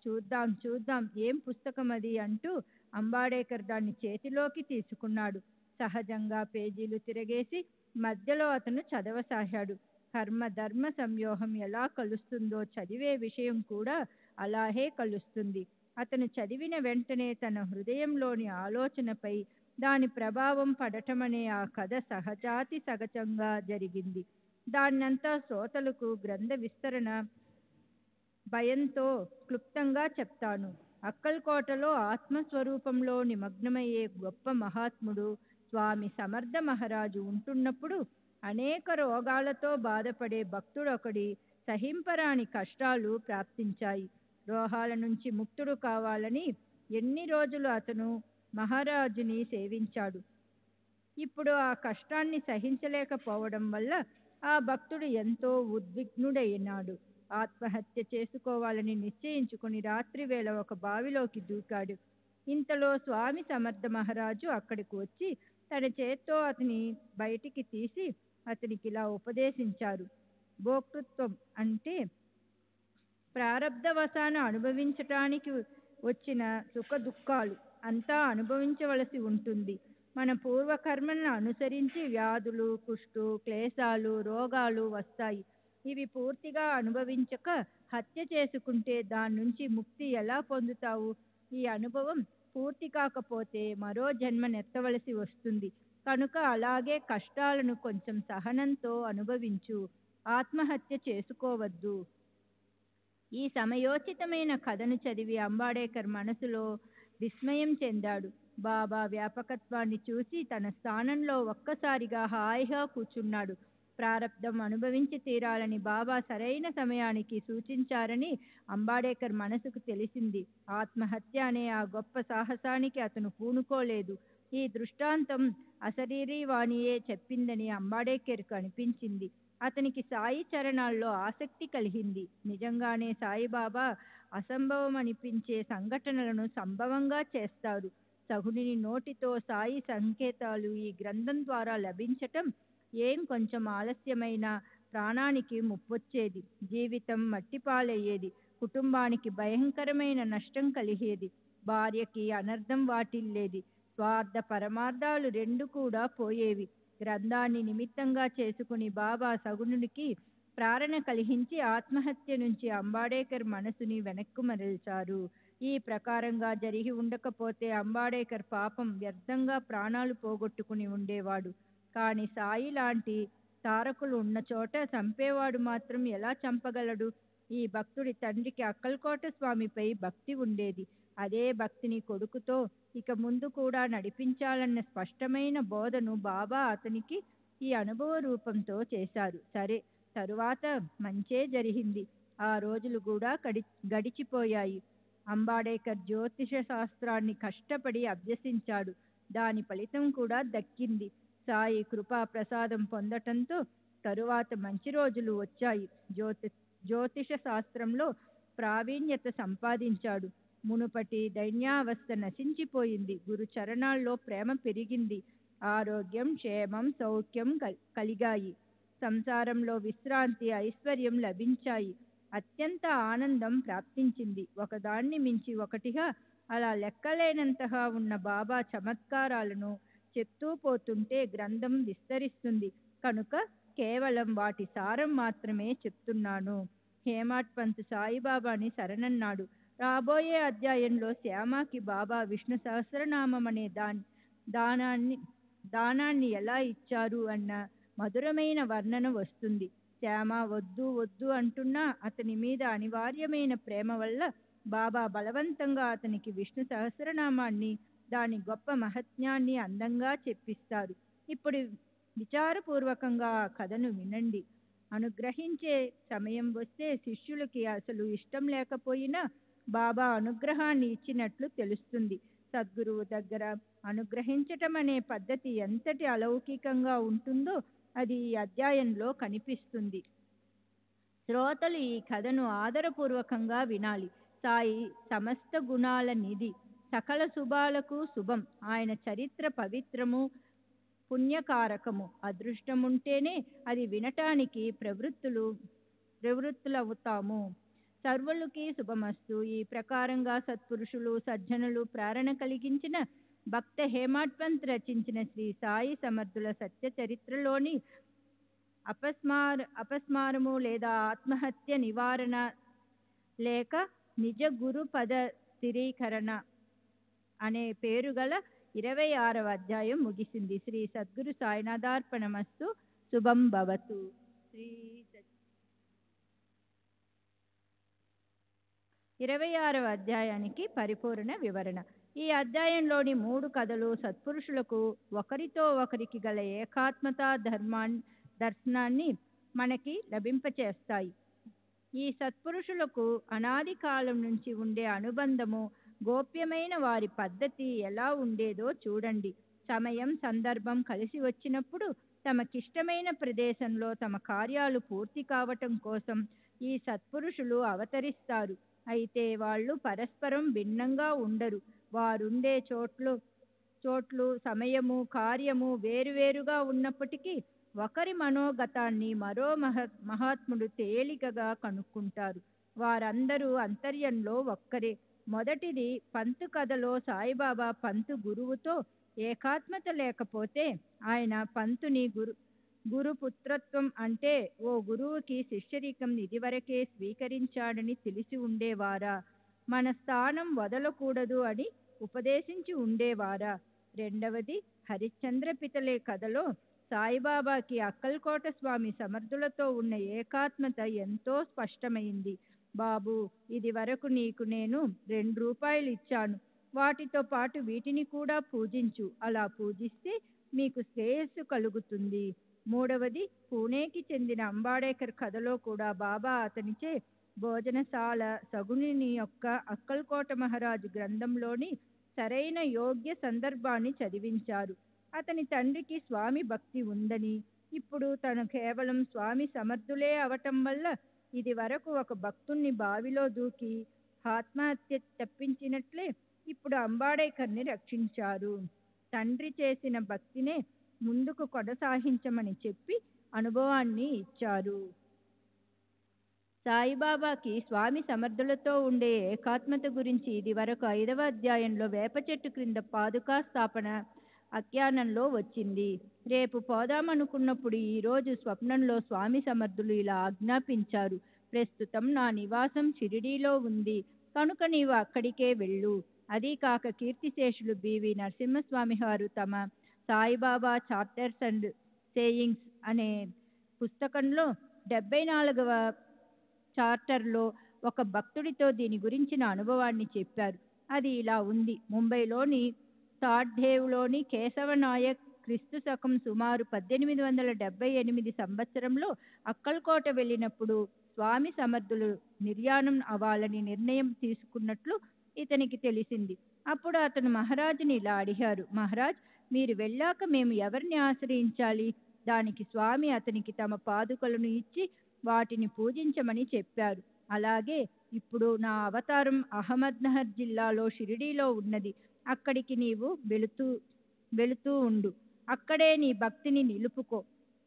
చూద్దాం చూద్దాం, ఏం పుస్తకం అది అంటూ అంబాడేకర్ దాన్ని చేతిలోకి తీసుకున్నాడు. సహజంగా పేజీలు తిరగేసి మధ్యలో అతను చదవసాగాడు. కర్మ ధర్మ సంయోగం ఎలా కలుస్తుందో చదివే విషయం కూడా అలాగే కలుస్తుంది. అతను చదివిన వెంటనే తన హృదయంలోని ఆలోచనపై దాని ప్రభావం పడటమనే ఆ కథ సహజాతి సహజంగా జరిగింది. దాన్నంతా శ్రోతలకు గ్రంథ విస్తరణ భయంతో క్లుప్తంగా చెప్తాను. అక్కల్కోటలో ఆత్మస్వరూపంలో నిమగ్నమయ్యే గొప్ప మహాత్ముడు స్వామి సమర్థ మహారాజు ఉంటున్నప్పుడు అనేక రోగాలతో బాధపడే భక్తుడొకడి సహింపరాని కష్టాలు ప్రాప్తించాయి. రోగాల నుంచి ముక్తుడు కావాలని ఎన్ని రోజులు అతను మహారాజుని సేవించాడు. ఇప్పుడు ఆ కష్టాన్ని సహించలేకపోవడం వల్ల ఆ భక్తుడు ఎంతో ఉద్విగ్నుడైనాడు. ఆత్మహత్య చేసుకోవాలని నిశ్చయించుకుని రాత్రివేళ ఒక బావిలోకి దూకాడు. ఇంతలో స్వామి సమర్థ మహారాజు అక్కడికి వచ్చి తన చేత్తో అతని బయటికి తీసి అతనికి ఇలా ఉపదేశించారు. భోక్తృత్వం అంటే ప్రారబ్ధవశాన అనుభవించటానికి వచ్చిన సుఖ దుఃఖాలు అంతా అనుభవించవలసి ఉంటుంది. మన పూర్వకర్మలను అనుసరించి వ్యాధులు, కుష్టు, క్లేశాలు, రోగాలు వస్తాయి. ఇవి పూర్తిగా అనుభవించక హత్య చేసుకుంటే దాని నుంచి ముక్తి ఎలా పొందుతావు? ఈ అనుభవం పూర్తి కాకపోతే మరో జన్మనెత్తవలసి వస్తుంది. కనుక అలాగే కష్టాలను కొంచెం సహనంతో అనుభవించు, ఆత్మహత్య చేసుకోవద్దు. ఈ సమయోచితమైన కథను చదివి అంబాడేకర్ మనసులో విస్మయం చెందాడు. బాబా వ్యాపకత్వాన్ని చూసి తన స్థానంలో ఒక్కసారిగా హాయిగా కూర్చున్నాడు. ప్రారబ్ధం అనుభవించి తీరాలని బాబా సరైన సమయానికి సూచించారని అంబాడేకర్ మనసుకు తెలిసింది. ఆత్మహత్య అనే ఆ గొప్ప సాహసానికి అతను పూనుకోలేదు. ఈ దృష్టాంతం అశరీరీ వాణియే చెప్పిందని అంబాడేకర్కు అనిపించింది. అతనికి సాయి చరణాల్లో ఆసక్తి కలిగింది. నిజంగానే సాయిబాబా అసంభవం అనిపించే సంఘటనలను సంభవంగా చేస్తారు. సగునిని నోటితో సాయి సంకేతాలు ఈ గ్రంథం ద్వారా లభించటం ఏం కొంచెం ఆలస్యమైన ప్రాణానికి ముప్పొచ్చేది, జీవితం మట్టిపాలయ్యేది, కుటుంబానికి భయంకరమైన నష్టం కలిగేది, భార్యకి అనర్థం వాటిల్లేది, స్వార్థ పరమార్థాలు 2 కూడా పోయేవి. గ్రంథాన్ని నిమిత్తంగా చేసుకుని బాబా సగునునికి ప్రేరణ కలిగించి ఆత్మహత్య నుంచి అంబాడేకర్ మనసుని వెనక్కు మరల్చారు. ఈ ప్రకారంగా జరిగి ఉండకపోతే అంబాడేకర్ పాపం వ్యర్థంగా ప్రాణాలు పోగొట్టుకుని ఉండేవాడు. కానీ సాయి లాంటి తారకులు ఉన్న చోట చంపేవాడు మాత్రం ఎలా చంపగలడు? ఈ భక్తుడి తండ్రికి అక్కల్కోట స్వామిపై భక్తి ఉండేది. అదే భక్తిని కొడుకుతో ఇక ముందు కూడా నడిపించాలన్న స్పష్టమైన బోధను బాబా అతనికి ఈ అనుభవ రూపంతో చేశారు. సరే, తరువాత మంచే జరిగింది. ఆ రోజులు కూడా గడిచిపోయాయి. అంబాడేకర్ జ్యోతిష శాస్త్రాన్ని కష్టపడి అభ్యసించాడు. దాని ఫలితం కూడా దక్కింది. సాయి కృపా ప్రసాదం పొందటంతో తరువాత మంచి రోజులు వచ్చాయి. జ్యోతిష శాస్త్రంలో ప్రావీణ్యత సంపాదించాడు. మునుపటి దైన్యావస్థ నశించిపోయింది. గురు చరణాల్లో ప్రేమ పెరిగింది. ఆరోగ్యం, క్షేమం, సౌఖ్యం కలిగాయి. సంసారంలో విశ్రాంతి, ఐశ్వర్యం లభించాయి. అత్యంత ఆనందం ప్రాప్తించింది. ఒకదాన్ని మించి ఒకటిగా అలా లెక్కలేనంతగా ఉన్న బాబా చమత్కారాలను చెప్తూ పోతుంటే గ్రంథం విస్తరిస్తుంది కనుక కేవలం వాటి సారం మాత్రమే చెప్తున్నాను. హేమాడ్ పంత్ సాయిబాబాని శరణన్నాడు. రాబోయే అధ్యాయంలో శ్యామకి బాబా విష్ణు సహస్రనామం అనే దానాన్ని ఎలా ఇచ్చారు అన్న మధురమైన వర్ణన వస్తుంది. శ్యామ వద్దు వద్దు అంటున్నా అతని మీద అనివార్యమైన ప్రేమ వల్ల బాబా బలవంతంగా అతనికి విష్ణు సహస్రనామాన్ని, దాని గొప్ప మహత్యాన్ని అందంగా చెప్పిస్తారు. ఇప్పుడు విచారపూర్వకంగా ఆ కథను వినండి. అనుగ్రహించే సమయం వస్తే శిష్యులకి అసలు ఇష్టం లేకపోయినా బాబా అనుగ్రహాన్ని ఇచ్చినట్లు తెలుస్తుంది. సద్గురువు దగ్గర అనుగ్రహించటం అనే పద్ధతి ఎంతటి అలౌకికంగా ఉంటుందో అది ఈ అధ్యాయంలో కనిపిస్తుంది. శ్రోతలు ఈ కథను ఆదరపూర్వకంగా వినాలి. సాయి సమస్త గుణాల నిధి, సకల శుభాలకు శుభం. ఆయన చరిత్ర పవిత్రము, పుణ్యకారకము. అదృష్టముంటేనే అది వినటానికి ప్రవృత్తులవుతాము. సర్వులకి శుభమస్తు. ఈ ప్రకారంగా సత్పురుషులు, సజ్జనులు ప్రేరణ కలిగించిన భక్త హేమాడ్ పంత్ రచించిన శ్రీ సాయి సమర్థుల సత్య చరిత్రలోని అపస్మారము లేదా ఆత్మహత్య నివారణ లేక నిజ గురు పద స్థిరీకరణ అనే పేరు గల 26వ అధ్యాయం ముగిసింది. శ్రీ సద్గురు సాయినాథార్పణమస్తు. శుభం భవతు. 26వ అధ్యాయానికి పరిపూర్ణ వివరణ. ఈ అధ్యాయంలోని 3 కథలు సత్పురుషులకు ఒకరితో ఒకరికి గల ఏకాత్మతా దర్శనాన్ని మనకి లభింపచేస్తాయి. ఈ సత్పురుషులకు అనాది కాలం నుంచి ఉండే అనుబంధము, గోప్యమైన వారి పద్ధతి ఎలా ఉండేదో చూడండి. సమయం, సందర్భం కలిసి వచ్చినప్పుడు తమకిష్టమైన ప్రదేశంలో తమ కార్యాలు పూర్తి కావటం కోసం ఈ సత్పురుషులు అవతరిస్తారు. అయితే వాళ్ళు పరస్పరం భిన్నంగా ఉండరు. వారుండే చోట్లు, సమయము, కార్యము వేరువేరుగా ఉన్నప్పటికీ ఒకరి మనోగతాన్ని మరో మహాత్ముడు తేలికగా కనుక్కుంటారు. వారందరూ అంతర్యంలో ఒక్కరే. మొదటిది పంతు కథలో సాయిబాబా పంతు గురువుతో ఏకాత్మత లేకపోతే ఆయన పంతుని గురుపుత్రత్వం అంటే ఓ గురువుకి శిష్యరికం ఇదివరకే స్వీకరించాడని తెలిసి ఉండేవారా? మన స్థానం వదలకూడదు అని ఉపదేశించి ఉండేవారా? రెండవది హరిశ్చంద్ర పితలే కథలో సాయిబాబాకి అక్కల్కోట స్వామి సమర్థులతో ఉన్న ఏకాత్మత ఎంతో స్పష్టమైంది. బాబు, ఇది వరకు నీకు నేను 2 రూపాయలు ఇచ్చాను. వాటితో పాటు వీటిని కూడా పూజించు. అలా పూజిస్తే మీకు శ్రేయస్సు కలుగుతుంది. మూడవది పూణేకి చెందిన అంబాడేకర్ కథలో కూడా బాబా అతనిచే భోజనశాల సగుణిని యొక్క అక్కల్కోట మహారాజు గ్రంథంలోని సరైన యోగ్య సందర్భాన్ని చదివించారు. అతని తండ్రికి స్వామి భక్తి ఉందని, ఇప్పుడు తను కేవలం స్వామి సమర్థులే అవటం వల్ల ఇది వరకు ఒక భక్తుణ్ణి బావిలో దూకి ఆత్మహత్య తప్పించినట్లే ఇప్పుడు అంబాడేకర్ని రక్షించారు. తండ్రి చేసిన భక్తినే ముందుకు కొనసాగించమని చెప్పి అనుభవాన్ని ఇచ్చారు. సాయిబాబాకి స్వామి సమర్థులతో ఉండే ఏకాత్మత గురించి ఇది వరకు 5వ అధ్యాయంలో వేప చెట్టు క్రింద పాదుకా స్థాపన ఆఖ్యానంలో వచ్చింది. రేపు పోదామనుకున్నప్పుడు ఈరోజు స్వప్నంలో స్వామి సమర్థులు ఇలా ఆజ్ఞాపించారు. ప్రస్తుతం నా నివాసం షిరిడీలో ఉంది కనుక నీవు అక్కడికే వెళ్ళు. అదీ కాక కీర్తిశేషులు బివి నరసింహస్వామి వారు తమ సాయిబాబా చార్టర్స్ అండ్ సేయింగ్స్ అనే పుస్తకంలో 74వ చార్టర్లో ఒక భక్తుడితో దీని గురించిన అనుభవాన్ని చెప్పారు. అది ఇలా ఉంది. ముంబైలోని తాడ్డేవ్లోని కేశవ నాయక్ క్రీస్తు శకం సుమారు 1878 సంవత్సరంలో అక్కల్కోట వెళ్ళినప్పుడు స్వామి సమర్థులు నిర్యాణం అవ్వాలని నిర్ణయం తీసుకున్నట్లు ఇతనికి తెలిసింది. అప్పుడు అతను మహారాజుని ఇలా అడిగారు, మహారాజ్, మీరు వెళ్ళాక మేము ఎవరిని ఆశ్రయించాలి? దానికి స్వామి అతనికి తమ పాదుకలను ఇచ్చి వాటిని పూజించమని చెప్పారు. అలాగే ఇప్పుడు నా అవతారం అహ్మద్నగర్ జిల్లాలో షిరిడీలో ఉన్నది. అక్కడికి నీవు వెళుతూ ఉండు. అక్కడే నీ భక్తిని నిలుపుకో.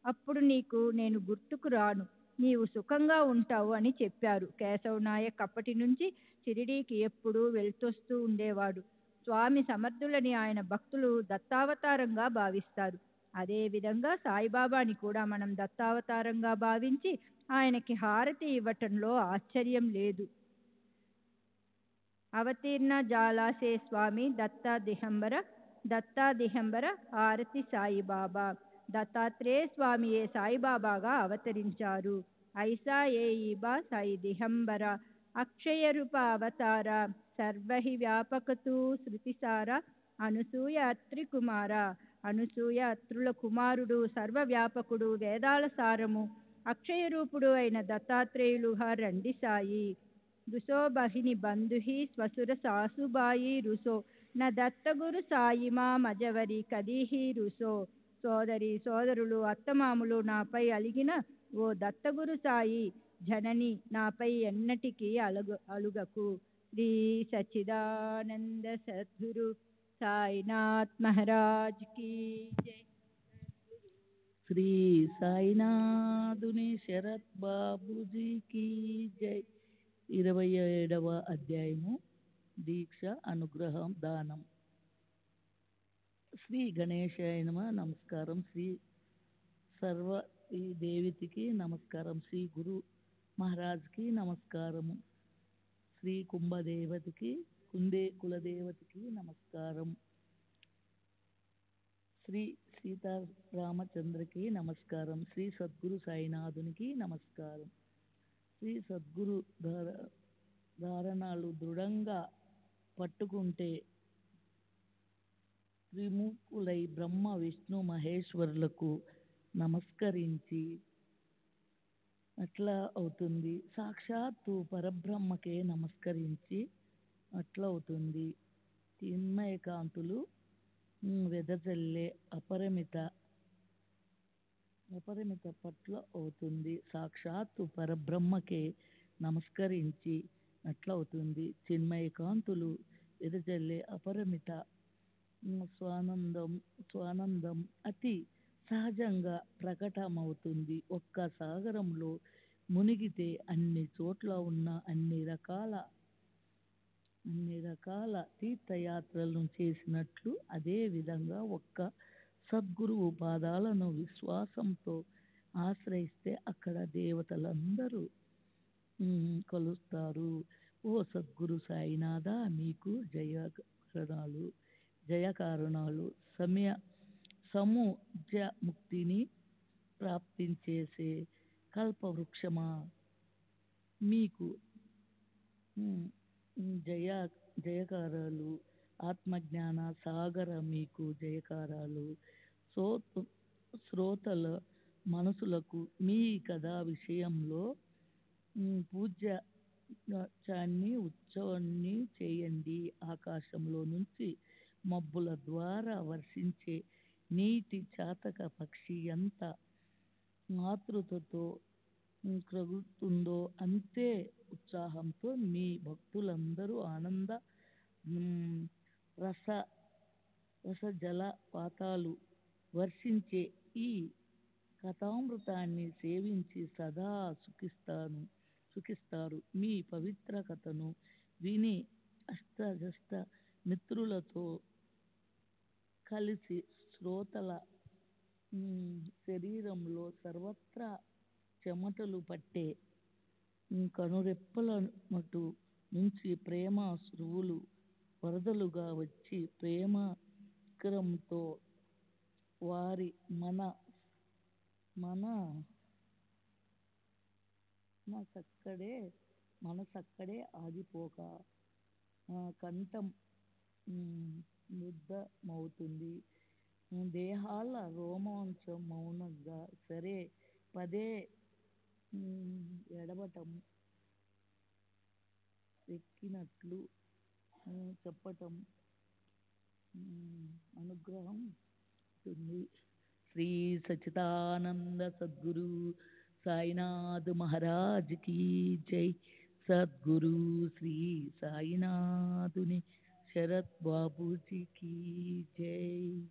అప్పుడు నీకు నేను గుర్తుకు రాను. నీవు సుఖంగా ఉంటావు అని చెప్పారు. కేశవ్ నాయక్ అప్పటి నుంచి షిరిడీకి ఎప్పుడూ వెళ్తొస్తూ ఉండేవాడు. స్వామి సమర్థులని ఆయన భక్తులు దత్తావతారంగా భావిస్తారు. అదే విధంగా సాయిబాబాని కూడా మనం దత్తావతారంగా భావించి ఆయనకి హారతి ఇవ్వటంలో ఆశ్చర్యం లేదు. అవతీర్ణ జాలాసే స్వామి దత్తాదిహంబర హారతి సాయిబాబా. దత్తాత్రేయ స్వామియే సాయిబాబాగా అవతరించారు. ఐసా ఏ ఈబా సాయి దిహంబర అక్షయ రూప అవతార సర్వహి వ్యాపకతూ శృతిసార అనసూయ అత్రి కుమార. అనసూయ అత్రుల కుమారుడు, సర్వవ్యాపకుడు, వేదాల సారము, అక్షయ రూపుడు అయిన దత్తాత్రేయులుగా రండి సాయి. రుసో బహిని బంధుహి స్వసుర సాసుబాయి రుసో న దత్తగురు సాయిమా మజవరి కదీహి రుసో. సోదరులు, అత్తమాములు నాపై అలిగిన ఓ దత్తగురు సాయి జనని నాపై ఎన్నటికీ అలుగకు. శ్రీ సచ్చిదానంద సద్గురు సాయినాథ్ మహారాజ్ కీ జై. శ్రీ సాయినాథుని శరత్ బాబుజీకి జై. 27వ అధ్యాయము దీక్ష, అనుగ్రహం, దానం. శ్రీ గణేశాయ నమః. నమస్కారం. శ్రీ సర్వీ దేవితికి నమస్కారం. శ్రీ గురు మహారాజ్కి నమస్కారము. శ్రీ కుంభదేవతికి కులదేవతికి నమస్కారం. శ్రీ సీతారామచంద్రకి నమస్కారం. శ్రీ సద్గురు సాయినాథునికి నమస్కారం. శ్రీ సద్గురు ధారణాలు దృఢంగా పట్టుకుంటే త్రిముఖులై బ్రహ్మ విష్ణు మహేశ్వరులకు నమస్కరించి అట్లా అవుతుంది. సాక్షాత్తు పరబ్రహ్మకే నమస్కరించి అట్లా అవుతుంది. చిన్మయ కాంతులు వెదజల్లే అపరిమిత పట్ల అవుతుంది. సాక్షాత్తు పరబ్రహ్మకే నమస్కరించి అట్లా అవుతుంది. చిన్మయ కాంతులు వెదజల్లే అపరిమిత స్వానందం అతి సహజంగా ప్రకటమవుతుంది. ఒక్క సాగరంలో మునిగితే అన్ని చోట్ల ఉన్న అన్ని రకాల తీర్థయాత్రలను చేసినట్లు, అదే విధంగా ఒక్క సద్గురువు పాదాలను విశ్వాసంతో ఆశ్రయిస్తే అక్కడ దేవతలందరూ కలుస్తారు. ఓ సద్గురు సాయినాథ, మీకు జయకారణాలు. సముద్యముక్తిని ప్రాప్తించేసే కల్పవృక్షమా, మీకు జయకారాలు. ఆత్మజ్ఞాన సాగర, మీకు జయకారాలు. శ్రోతల మనసులకు మీ కథ విషయంలో పూజ్యాన్ని ఉత్సవాన్ని చేయండి. ఆకాశంలో నుంచి మబ్బుల ద్వారా వర్షించే నీటి చాతక పక్షి ఎంత ఆతృతతో క్రగుతుందో అంతే ఉత్సాహంతో మీ భక్తులందరూ ఆనంద రసజలపాతాలు వర్షించే ఈ కథామృతాన్ని సేవించి సదా సుఖిస్తారు. మీ పవిత్ర కథను విని అష్టజష్ట మిత్రులతో కలిసి శ్రోతల శరీరంలో సర్వత్రా చెమటలు పట్టే కనురెప్పల మటు నుంచి ప్రేమాశ్రువులు వరదలుగా వచ్చి ప్రేమకరంతో వారి మనసక్కడే ఆగిపోక కంఠం ముద్దమవుతుంది. దేహాల రోమాంచం మౌనంగా సరే పదే ఎడబటం ఎక్కినట్లు చెప్పటం అనుగ్రహం ఉంటుంది. శ్రీ సచిదానంద సద్గురు సాయినాథ్ మహారాజ్ కీ జై. సద్గురు శ్రీ సాయినాథుని శరత్ బాబూజీకి జై.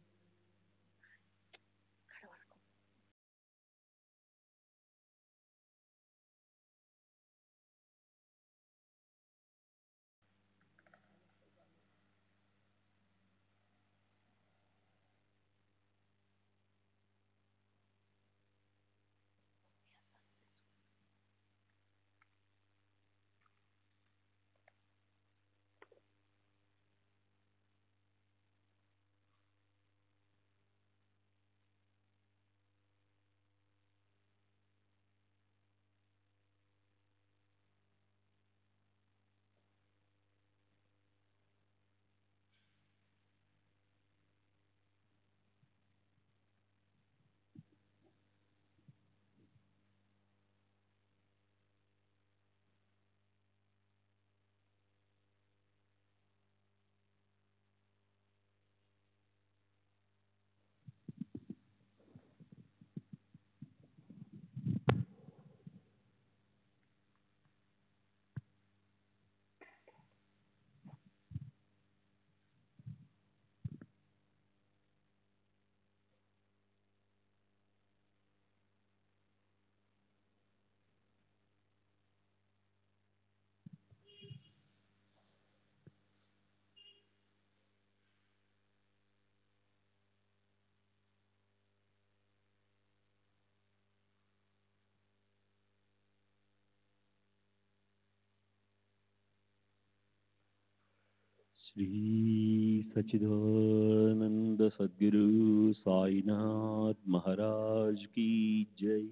श्री सच्चिदानंद सद्गुरु साईनाथ महाराज की जय.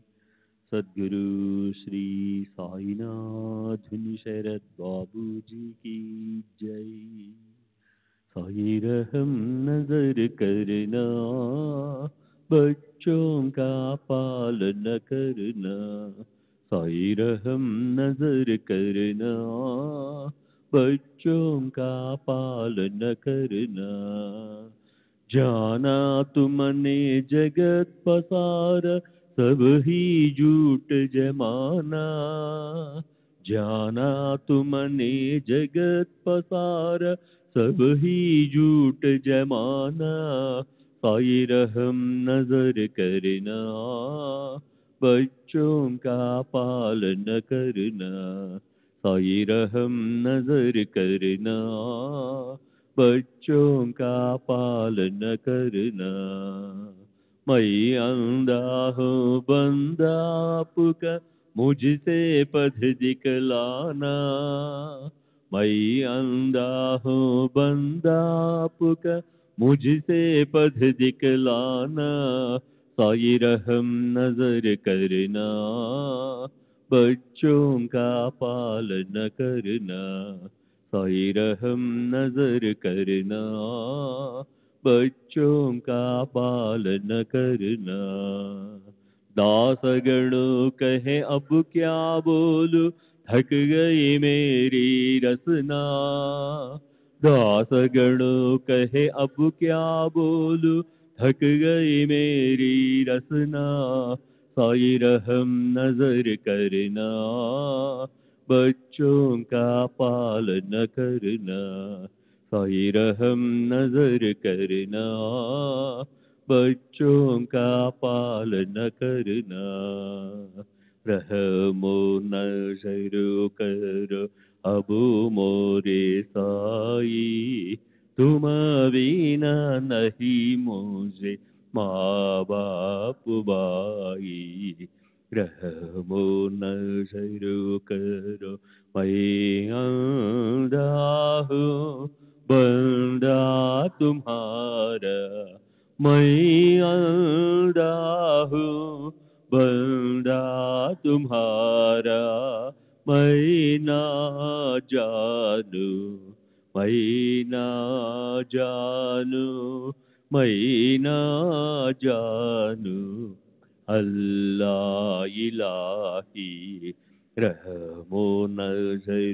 सद्गुरु श्री साईनाथ शरद बाबू जी की जय. साई रहम नजर करना, बच्चों का पालन करना. साई रहम नजर करना, बच्चों का पालन करना. जाना तुमने जगत पसार, सब ही झूठ जमाना. जाना तुमने जगत पसार, सब ही झूठ जमाना. साई रहम नजर करना, बच्चों का पालन करना. साई रहम नजर करना, बच्चों का पालन करना. मैं अंधा हूँ बंदा आपका, मुझसे पथ दिखलाना. मैं अंधा हूँ बंदा आपका, मुझसे पथ दिखलाना. साई रहम नजर करना, बच्चों का पालन करना. साई रहम नजर करना, बच्चों का पालन करना. दास गणों कहे अब क्या बोलूं, थक गई मेरी रसना. दास गणों कहे अब क्या बोलूं, थक गई मेरी रसना. साई रहम नजर करना, बच्चों का पालन करना. साई रहम नजर करना, बच्चों का पालन करना. रहमो नजर करो अब मोरे साई, तुम बिना नहीं मुझे माँ बाप भाई. रहमो नजर करो, मैं अंधा हूँ बंदा तुम्हारा. मैं अंधा हूँ बंदा तुम्हारा. मैं ना जानू, मैं ना जानू, मैं ना जानू. अल्लाह इलाही रहमो नजर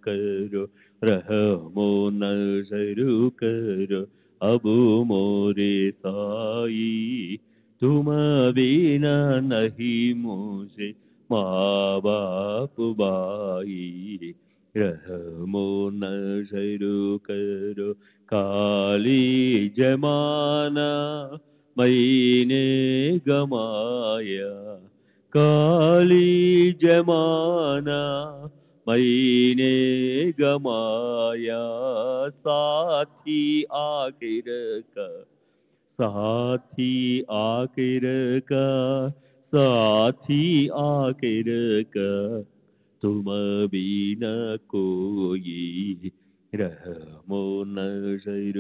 करो, रहमो नजर करो, अब मोरे साई, तुम बिना नहीं मुझे माँ बाप भाई। रहमो नजर करो, काली जमाना मैंने गमाया, काली जमाना मैंने गमाया, साथी आखिर का, साथी आखिर का, साथी आखिर का, तुम बिना कोई। रहमो नजर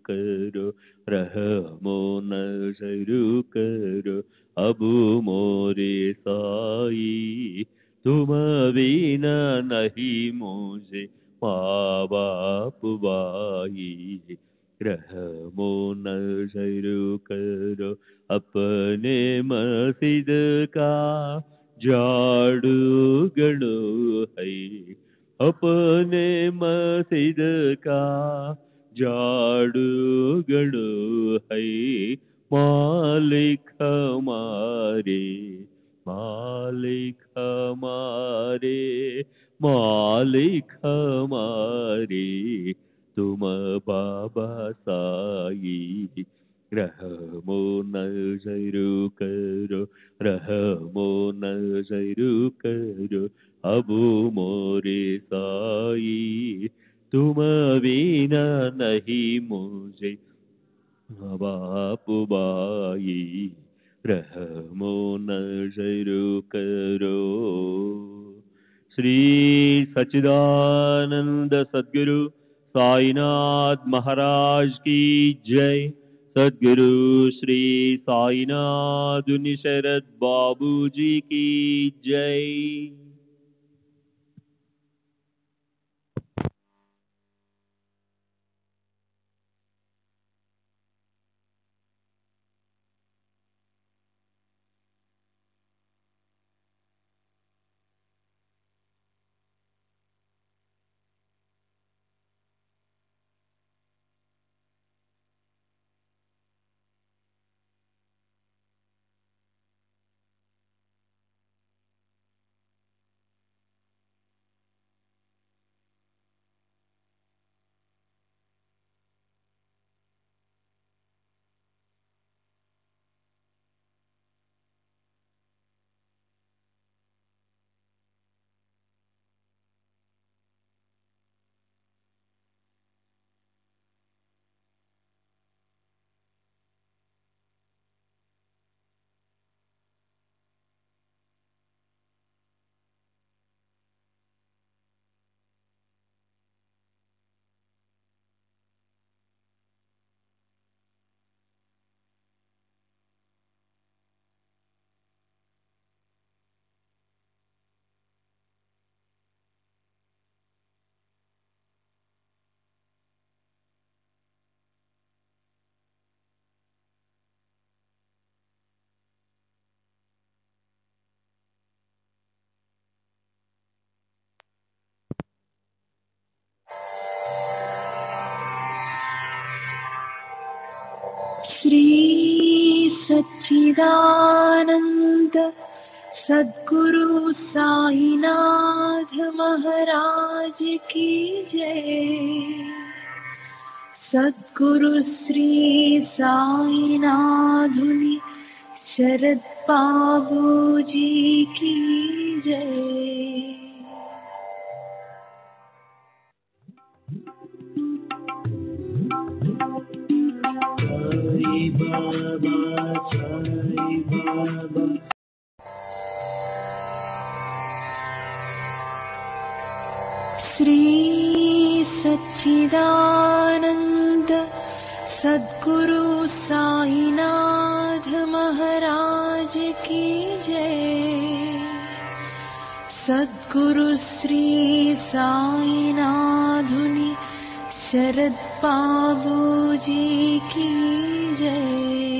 करो, रहमो नजर करो, अब मोरे साई, तुम बिना नहीं मुझे माँ बाप भाई। रहमो नजर करो, अपने मस्जिद का झाड़ू गड़ो है, अपने मस्जिद का झाड़ू गड़ो है, मालिक हमारे, मालिक हमारे, मालिक हमारे, तुम बाबा साई। रहमो नजर करो, रहमो नजर करो, अब मोरे साई, तुम बिना नहीं मुझे बाप भाई। रहमो नजर करो। श्री सच्चिदानंद सद्गुरु साईनाथ महाराज की जय। सद्गुरु श्री साईनाथ शरद बाबू जी की जय। श्री सच्चिदानंद सद्गुरु साईनाथ महाराज की जय। सद्गुरु श्री साईनाथुनि शरद बाबू जी की जय। साई बाबा, साई बाबा। श्री सच्चिदानंद सद्गुरु साईनाथ महाराज की जय। सद्गुरु श्री साईनाथुनि शरद बाबू जी की जय।